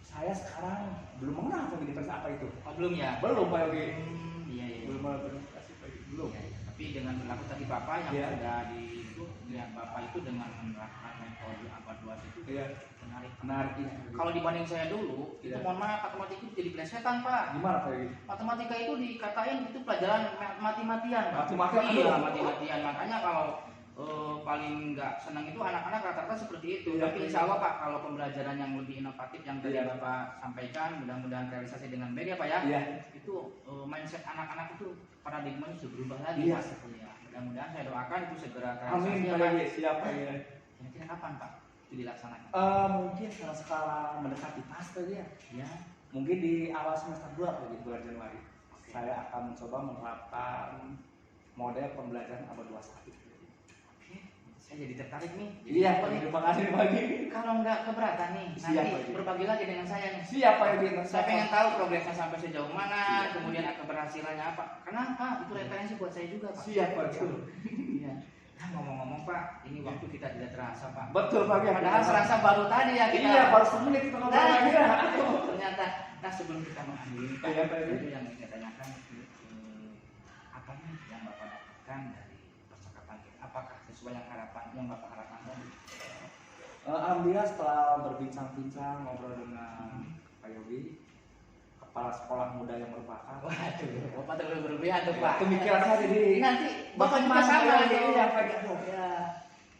Speaker 3: Saya sekarang belum mengenal Pak Yogi apa itu.
Speaker 1: Oh, belum ya?
Speaker 3: Belum Pak Yogi.
Speaker 1: Iya.
Speaker 3: Belum ada verifikasi Pak Yogi. Belum.
Speaker 1: Iya. Tapi dengan berlaku tadi Bapak yang
Speaker 3: Iya.
Speaker 1: sudah di itu, ya Bapak itu dengan menerapkan metode abad 2 itu
Speaker 3: Iya.
Speaker 1: menarik.
Speaker 3: Iya.
Speaker 1: Kalau dibanding saya dulu, itu
Speaker 3: Iya.
Speaker 1: mohon maaf matematika itu jadi plesetan Pak.
Speaker 3: Gimana Pak Yogi?
Speaker 1: Matematika itu dikatain itu pelajaran mati-matian Pak.
Speaker 3: Mati-matian,
Speaker 1: Iya,
Speaker 3: aduh.
Speaker 1: mati-matian. Makanya kalau paling nggak senang itu anak-anak rata-rata seperti itu.
Speaker 3: Iya.
Speaker 1: Tapi insya Allah Pak, kalau pembelajaran yang lebih inovatif yang tadi
Speaker 3: Iya.
Speaker 1: Bapak sampaikan, mudah-mudahan realisasi dengan baik ya Pak ya.
Speaker 3: Iya.
Speaker 1: Itu mindset anak-anak itu paradigmanya sudah berubah lagi
Speaker 3: Iya.
Speaker 1: Pak. Ya, mudah-mudahan saya doakan itu segera
Speaker 3: Amin
Speaker 1: realisasi ya
Speaker 3: Pak
Speaker 1: Pak.
Speaker 3: Yogi. Siap Pak Yogi.
Speaker 1: Kira-kira kapan Pak itu dilaksanakan?
Speaker 3: Mungkin karena sekarang mendekati pas Pak Yogi ya.
Speaker 1: Ya.
Speaker 3: Mungkin di awal semester 2 Pak Yogi, bulan Januari.
Speaker 1: Oke.
Speaker 3: Saya akan mencoba menerapkan model pembelajaran abad 21.
Speaker 1: Oke, saya jadi tertarik nih.
Speaker 3: Iya Pak Yogi, terima kasih Pak Yogi.
Speaker 1: Kalau nggak keberatan nih,
Speaker 3: Siap,
Speaker 1: nanti
Speaker 3: Pak Yogi.
Speaker 1: berbagi lagi dengan saya nih.
Speaker 3: Siap Pak Yogi.
Speaker 1: Saya pengen tahu progresnya sampai sejauh mana,
Speaker 3: Siap.
Speaker 1: kemudian keberhasilannya apa. Kenapa? Itu referensi buat saya juga Pak.
Speaker 3: Siap Pak Yogi.
Speaker 1: Iya. Nah, ngomong-ngomong Pak, ini waktu kita tidak terasa Pak.
Speaker 3: Betul Pak Yogi.
Speaker 1: Padahal serasa baru tadi ya kita.
Speaker 3: Iya, baru semenit kita ngobrol
Speaker 1: Nah,
Speaker 3: lagi ya.
Speaker 1: ternyata. Nah, sebelum kita mengakhiri Pak,
Speaker 3: Iya, Pak Yogi.
Speaker 1: itu yang saya tanyakan apa nih yang Bapak dapatkan dari percakapan kita? Apakah sesuai yang Bapak harapkan tadi?
Speaker 3: Alhamdulillah setelah berbincang-bincang ngobrol dengan Pak Yogi, kepala sekolah muda yang berbakat.
Speaker 1: Waduh, Bapak terlalu berlebihan tuh Pak.
Speaker 3: Pemikiran saya jadi
Speaker 1: Nanti Bapak juga
Speaker 3: Mas
Speaker 1: sama
Speaker 3: Yogi,
Speaker 1: tuh.
Speaker 3: ya Pak Yogi. Ya.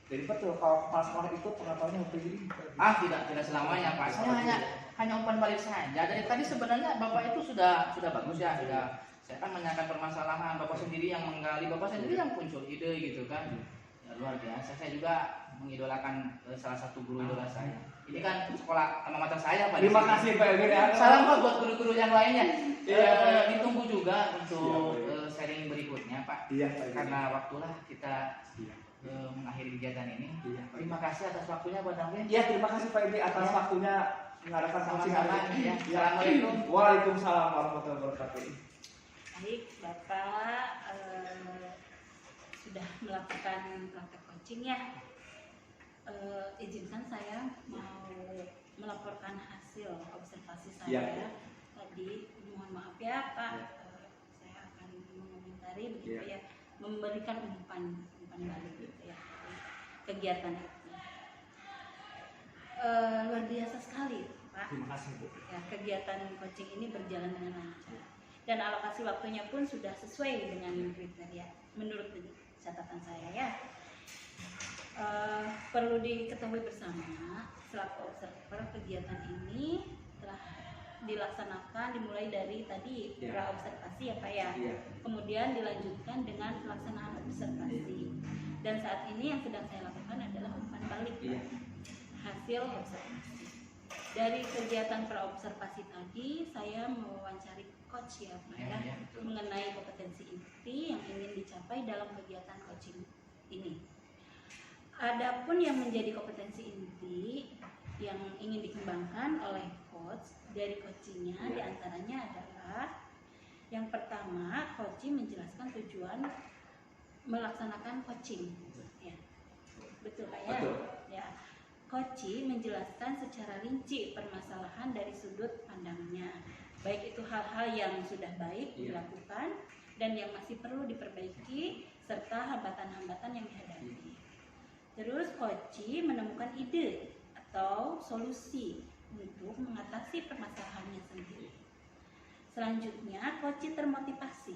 Speaker 3: Jadi betul kalau kepala sekolah ikut pengetahuannya begini.
Speaker 1: Tidak selamanya Pak. Saya hanya umpan balik saja. Dari tadi sebenarnya Bapak itu sudah bagus ya, saya kan menanyakan permasalahan, Bapak sendiri yang menggali, Bapak sendiri yang muncul ide gitu kan. Ya, luar biasa. Saya juga mengidolakan salah satu guru idola saya. Ini kan sekolah alma mater saya Pak.
Speaker 3: Terima kasih Pak Yogi.
Speaker 1: Salam Pak buat guru-guru yang lainnya.
Speaker 3: Iya.
Speaker 1: Ditunggu juga untuk
Speaker 3: Siap,
Speaker 1: sharing berikutnya Pak.
Speaker 3: Iya Pak Yogi.
Speaker 1: Karena waktulah kita
Speaker 3: Iya.
Speaker 1: mengakhiri kegiatan ini.
Speaker 3: Iya, Pak.
Speaker 1: Terima kasih atas waktunya Pak Damrin.
Speaker 3: Ya, terima kasih Pak Yogi atas
Speaker 1: Ya.
Speaker 3: waktunya mengadakan coaching
Speaker 1: Sama-sama,
Speaker 3: hari ini.
Speaker 1: ya.
Speaker 3: Ya.
Speaker 1: Assalamualaikum.
Speaker 3: Waalaikumsalam warahmatullahi wabarakatuh.
Speaker 2: Baik, Bapak sudah melakukan praktek coaching ya. Izinkan saya mau melaporkan hasil observasi saya
Speaker 3: Ya.
Speaker 2: tadi. Mohon maaf ya Pak,
Speaker 3: Ya.
Speaker 2: saya akan mengomentari begitu
Speaker 3: Ya.
Speaker 2: ya, memberikan umpan balik gitu ya kegiatan itu. Luar biasa sekali Pak.
Speaker 3: Terima kasih Bu.
Speaker 2: Ya, kegiatan coaching ini berjalan dengan lancar dan alokasi waktunya pun sudah sesuai dengan kriteria menurut catatan saya ya. Perlu diketahui bersama selaku observer kegiatan ini telah dilaksanakan dimulai dari tadi
Speaker 3: Ya.
Speaker 2: pra-observasi ya Pak ya.
Speaker 3: Iya.
Speaker 2: Kemudian dilanjutkan dengan pelaksanaan observasi. Dan saat ini yang sedang saya lakukan adalah umpan balik
Speaker 3: Iya.
Speaker 2: hasil observasi. Dari kegiatan pra-observasi tadi saya mewawancari coach ya Pak ya,
Speaker 1: Ya, betul.
Speaker 2: mengenai kompetensi inti yang ingin dicapai dalam kegiatan coaching ini. Adapun yang menjadi kompetensi inti yang ingin dikembangkan oleh coach dari coachingnya diantaranya adalah yang pertama, coaching menjelaskan tujuan melaksanakan coaching. Ya. Betul Pak ya?
Speaker 3: Betul.
Speaker 2: Ya. Coaching menjelaskan secara rinci permasalahan dari sudut pandangnya. Baik itu hal-hal yang sudah baik
Speaker 3: Iya.
Speaker 2: dilakukan dan yang masih perlu diperbaiki serta hambatan-hambatan yang dihadapi. Terus coaching menemukan ide atau solusi untuk mengatasi permasalahannya sendiri. Selanjutnya, coaching termotivasi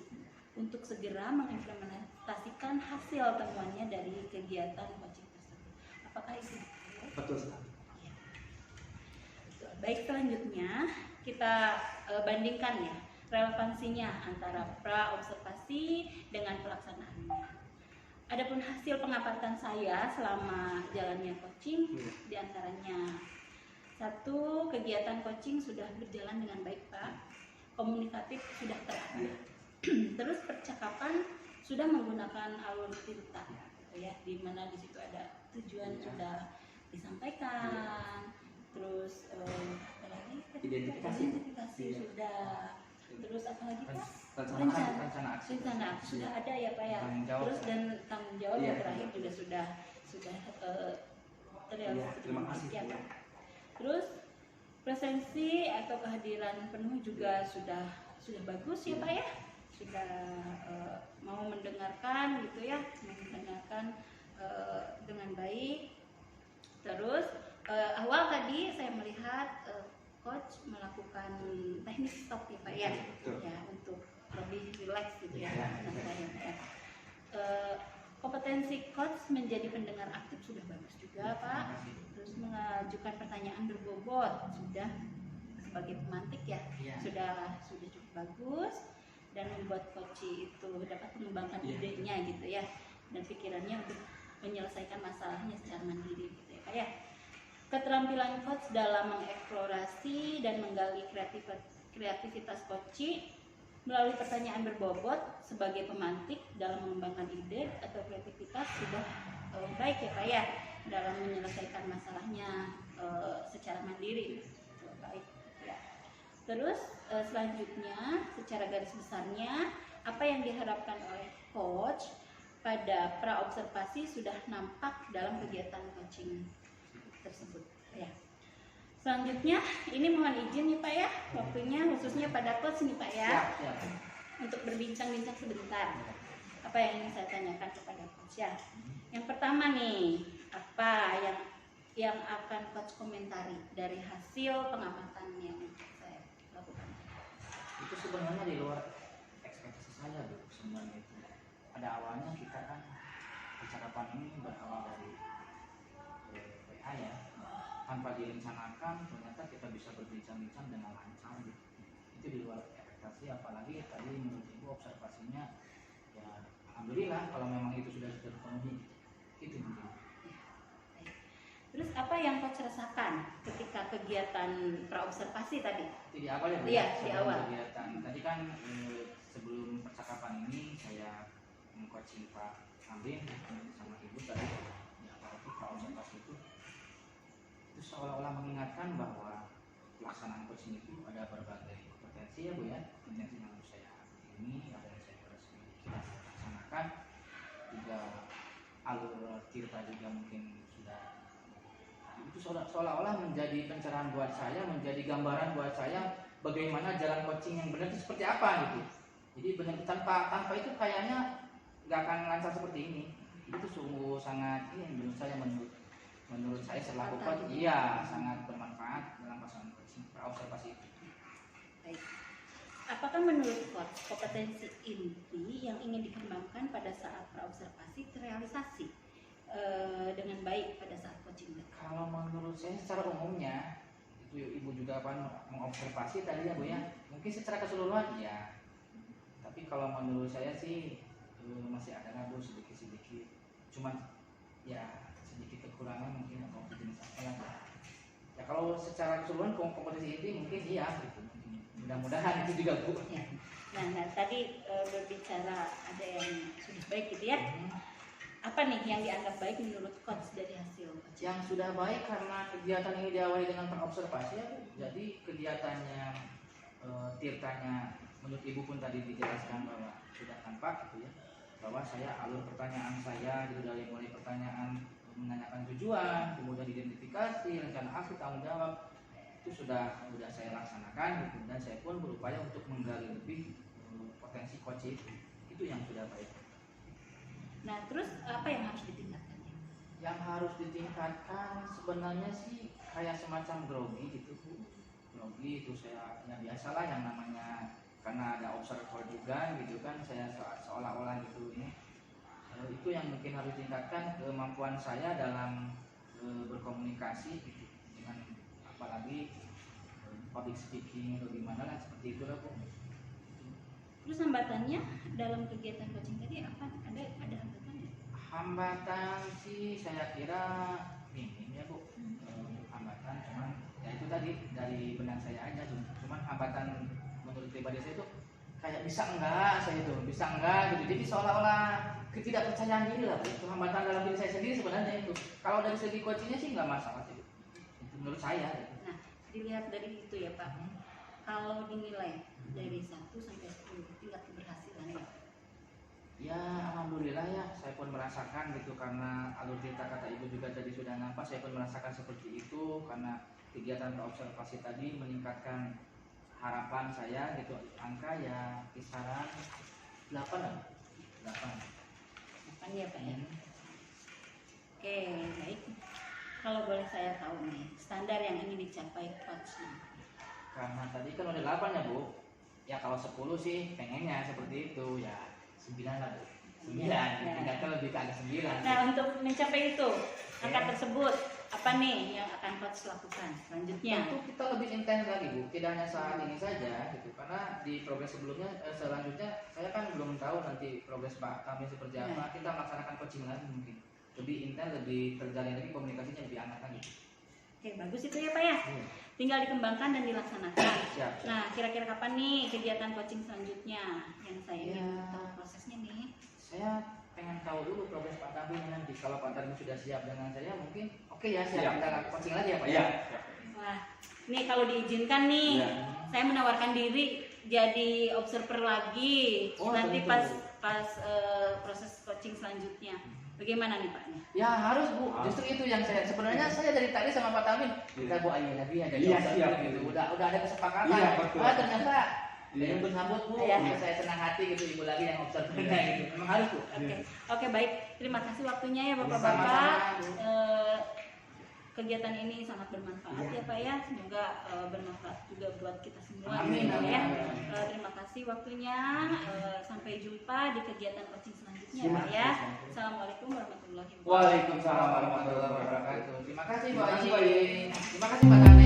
Speaker 2: untuk segera mengimplementasikan hasil temuannya dari kegiatan coaching tersebut. Apakah itu
Speaker 3: Betul sekali.
Speaker 2: ya. Betul. Baik, selanjutnya kita bandingkan ya relevansinya antara pra-observasi dengan pelaksanaannya. Adapun hasil pengamatan saya selama jalannya coaching diantaranya satu, kegiatan coaching sudah berjalan dengan baik Pak, komunikatif sudah terarah. Terus percakapan sudah menggunakan alur cerita, gitu ya, di mana di situ ada tujuan sudah disampaikan, terus apa lagi?
Speaker 3: Identifikasi. Iya.
Speaker 2: Sudah, terus apa lagi Pak?
Speaker 1: Rencana aksi.
Speaker 2: Rencana sudah ada ya Pak ya.
Speaker 1: Tanggung jawab.
Speaker 2: Terus dan tanggung jawab
Speaker 3: Iya.
Speaker 2: yang terakhir juga sudah terrealisasi
Speaker 3: Iya, terima
Speaker 2: dengan
Speaker 3: kasih.
Speaker 2: baik, ya, Pak. Terus presensi atau kehadiran penuh juga sudah bagus ya Pak ya. Sudah mau mendengarkan gitu ya, mendengarkan dengan baik. Terus awal tadi saya melihat coach melakukan teknik stop ya Pak ya,
Speaker 3: Betul.
Speaker 2: ya untuk lebih rileks gitu ya.
Speaker 3: Ya.
Speaker 2: Ya. Kompetensi coach menjadi pendengar aktif sudah bagus juga Pak. Terus mengajukan pertanyaan berbobot sudah sebagai pemantik ya,
Speaker 1: Iya.
Speaker 2: sudah cukup bagus dan membuat coach itu dapat mengembangkan
Speaker 3: Iya.
Speaker 2: idenya gitu ya dan pikirannya untuk menyelesaikan masalahnya secara mandiri gitu ya Pak ya. Keterampilan coach dalam mengeksplorasi dan menggali kreativitas coach melalui pertanyaan berbobot sebagai pemantik dalam mengembangkan ide atau kreativitas sudah baik ya Pak ya dalam menyelesaikan masalahnya secara mandiri. Baik ya. Terus selanjutnya secara garis besarnya apa yang diharapkan oleh coach pada pra-observasi sudah nampak dalam kegiatan coaching tersebut ya. Selanjutnya ini mohon izin nih Pak ya waktunya khususnya pada coach nih Pak ya
Speaker 1: Siap.
Speaker 2: untuk berbincang-bincang sebentar. Apa yang ingin saya tanyakan kepada coach ya. Yang pertama nih, apa yang akan coach komentari dari hasil pengamatan yang saya lakukan?
Speaker 1: Itu sebenarnya di luar ekspektasi saya Bu, sebenarnya itu. Pada awalnya kita kan percakapan ini berawal dari WA ya, tanpa direncanakan ternyata kita bisa berbincang-bincang dengan lancar gitu. Itu di luar ekspektasi, apalagi tadi menurut Ibu observasinya ya alhamdulillah kalau memang itu sudah terpenuhi itu mungkin.
Speaker 2: Terus apa yang coach rasakan ketika kegiatan praobservasi tadi?
Speaker 1: Itu di awal ya Bu?
Speaker 2: Iya, di
Speaker 1: Sebelum
Speaker 2: awal.
Speaker 1: kegiatan. Tadi kan sebelum percakapan ini saya meng-coaching Pak Amrin sama Ibu tadi ya kalau itu praobservasi itu seolah-olah mengingatkan bahwa pelaksanaan coaching itu ada berbagai potensi ya Bu ya, potensi yang harus saya ini, ada yang saya harus kita laksanakan, juga alur cerita juga mungkin sudah itu seolah-olah menjadi pencerahan buat saya, menjadi gambaran buat saya bagaimana jalan coaching yang benar itu seperti apa gitu. Jadi benar tanpa itu kayaknya nggak akan lancar seperti ini. Itu sungguh sangat ini menurut saya selaku coach iya sangat bermanfaat dalam pelaksanaan coaching praobservasi itu.
Speaker 2: Baik. Apakah menurut coach kompetensi inti yang ingin dikembangkan pada saat praobservasi terrealisasi dengan baik pada saat coaching?
Speaker 1: Kalau menurut saya secara umumnya itu Ibu juga akan mengobservasi tadi ya Bu ya, mungkin secara keseluruhan iya, tapi kalau menurut saya sih masih ada ragu sedikit-sedikit, cuman ya sedikit kekurangan mungkin atau jenis apa lah ya. Kalau secara keseluruhan kompetensi inti mungkin iya gitu, mudah-mudahan itu juga Bu
Speaker 2: Ya. Nah, tadi berbicara ada yang sudah baik gitu ya. Apa nih yang dianggap baik menurut coach dari hasil coaching?
Speaker 1: Yang sudah baik karena kegiatan ini diawali dengan praobservasi ya Bu. Jadi kegiatannya tirtanya menurut Ibu pun tadi dijelaskan bahwa sudah tampak gitu ya, bahwa saya alur pertanyaan saya gitu dari mulai pertanyaan menanyakan tujuan, kemudian identifikasi, rencana aksi, tanggung jawab itu sudah saya laksanakan gitu, dan saya pun berupaya untuk menggali lebih potensi coach itu yang sudah baik.
Speaker 2: Nah, terus apa yang harus ditingkatkan?
Speaker 1: Yang harus ditingkatkan sebenarnya sih kayak semacam grogi gitu Bu. Grogi itu saya ya biasalah yang namanya karena ada observer juga gitu kan, saya seolah-olah gitu ini itu yang mungkin harus ditingkatkan kemampuan saya dalam berkomunikasi gitu, dengan apalagi public speaking atau gimana lah seperti itu lah Bu.
Speaker 2: Terus hambatannya dalam kegiatan coaching tadi apa? Ada hambatannya?
Speaker 1: Hambatan sih saya kira minim ya Bu. Hambatan cuman ya itu tadi dari benak saya aja, cuman hambatan menurut pribadi saya itu kayak bisa enggak gitu, jadi seolah-olah ketidakpercayaan diri lah Bu. Itu hambatan dalam diri saya sendiri sebenarnya itu. Kalau dari segi coachingnya sih nggak masalah sih, itu menurut saya gitu.
Speaker 2: Nah, dilihat dari itu ya Pak, kalau dinilai dari 1 sampai 10 tingkat keberhasilannya.
Speaker 1: Ya alhamdulillah ya, saya pun merasakan gitu karena alur cerita kata Ibu juga tadi sudah nampak, saya pun merasakan seperti itu karena kegiatan observasi tadi meningkatkan harapan saya gitu. Angka ya kisaran 8 lah. 8
Speaker 2: ya Pak ya. Oke, baik. Kalau boleh saya tahu nih, standar yang ingin dicapai coach.
Speaker 1: Karena tadi kan udah 8 ya Bu. Ya kalau 10 sih pengennya seperti itu ya 9 lah Bu. 9, tingkatkan lebih ke angka 9.
Speaker 2: Nah, untuk mencapai itu, angka tersebut apa nih yang akan coach lakukan selanjutnya?
Speaker 1: Tentu kita lebih intens lagi Bu, tidak hanya saat ini saja gitu. Karena di progres sebelumnya selanjutnya saya kan belum tahu nanti progres Pak kami seperti apa. Kita melaksanakan coaching lagi mungkin lebih intens, lebih terjalin lagi, komunikasinya lebih hangat lagi.
Speaker 2: Oke, bagus itu ya Pak ya. Tinggal dikembangkan dan dilaksanakan.
Speaker 1: Siap.
Speaker 2: Nah, kira-kira kapan nih kegiatan coaching selanjutnya yang saya ingin tahu prosesnya nih?
Speaker 1: Saya pengen tahu dulu progres Pak Tarmi nanti. Kalau Pak Tarmi sudah siap dengan saya mungkin oke ya, siap. Kita coaching lagi ya Pak ya.
Speaker 2: Wah, nih kalau diizinkan nih, saya menawarkan diri jadi observer lagi nanti
Speaker 1: tentu.
Speaker 2: pas proses coaching selanjutnya. Bagaimana nih Pak?
Speaker 1: Ya harus Bu, justru itu yang saya sebenarnya saya dari tadi sama Pak Tamin kita Bu ayo lagi ada gitu. Udah ada kesepakatan. Ternyata yang bersambut Bu, saya senang hati gitu, Ibu lagi yang observernya gitu. Memang harus Bu.
Speaker 2: Oke, baik. Terima kasih waktunya ya Bapak-bapak. kegiatan ini sangat bermanfaat ya Pak ya. Semoga bermanfaat juga buat kita semua
Speaker 1: Amin,
Speaker 2: gitu
Speaker 1: amin,
Speaker 2: ya.
Speaker 1: amin.
Speaker 2: Terima kasih waktunya. Sampai jumpa di kegiatan coaching selanjutnya Pak ya. Assalamualaikum warahmatullahi wabarakatuh.
Speaker 1: Waalaikumsalam warahmatullahi wabarakatuh. Terima kasih Mbak Ayi. Terima kasih Mbak Tani.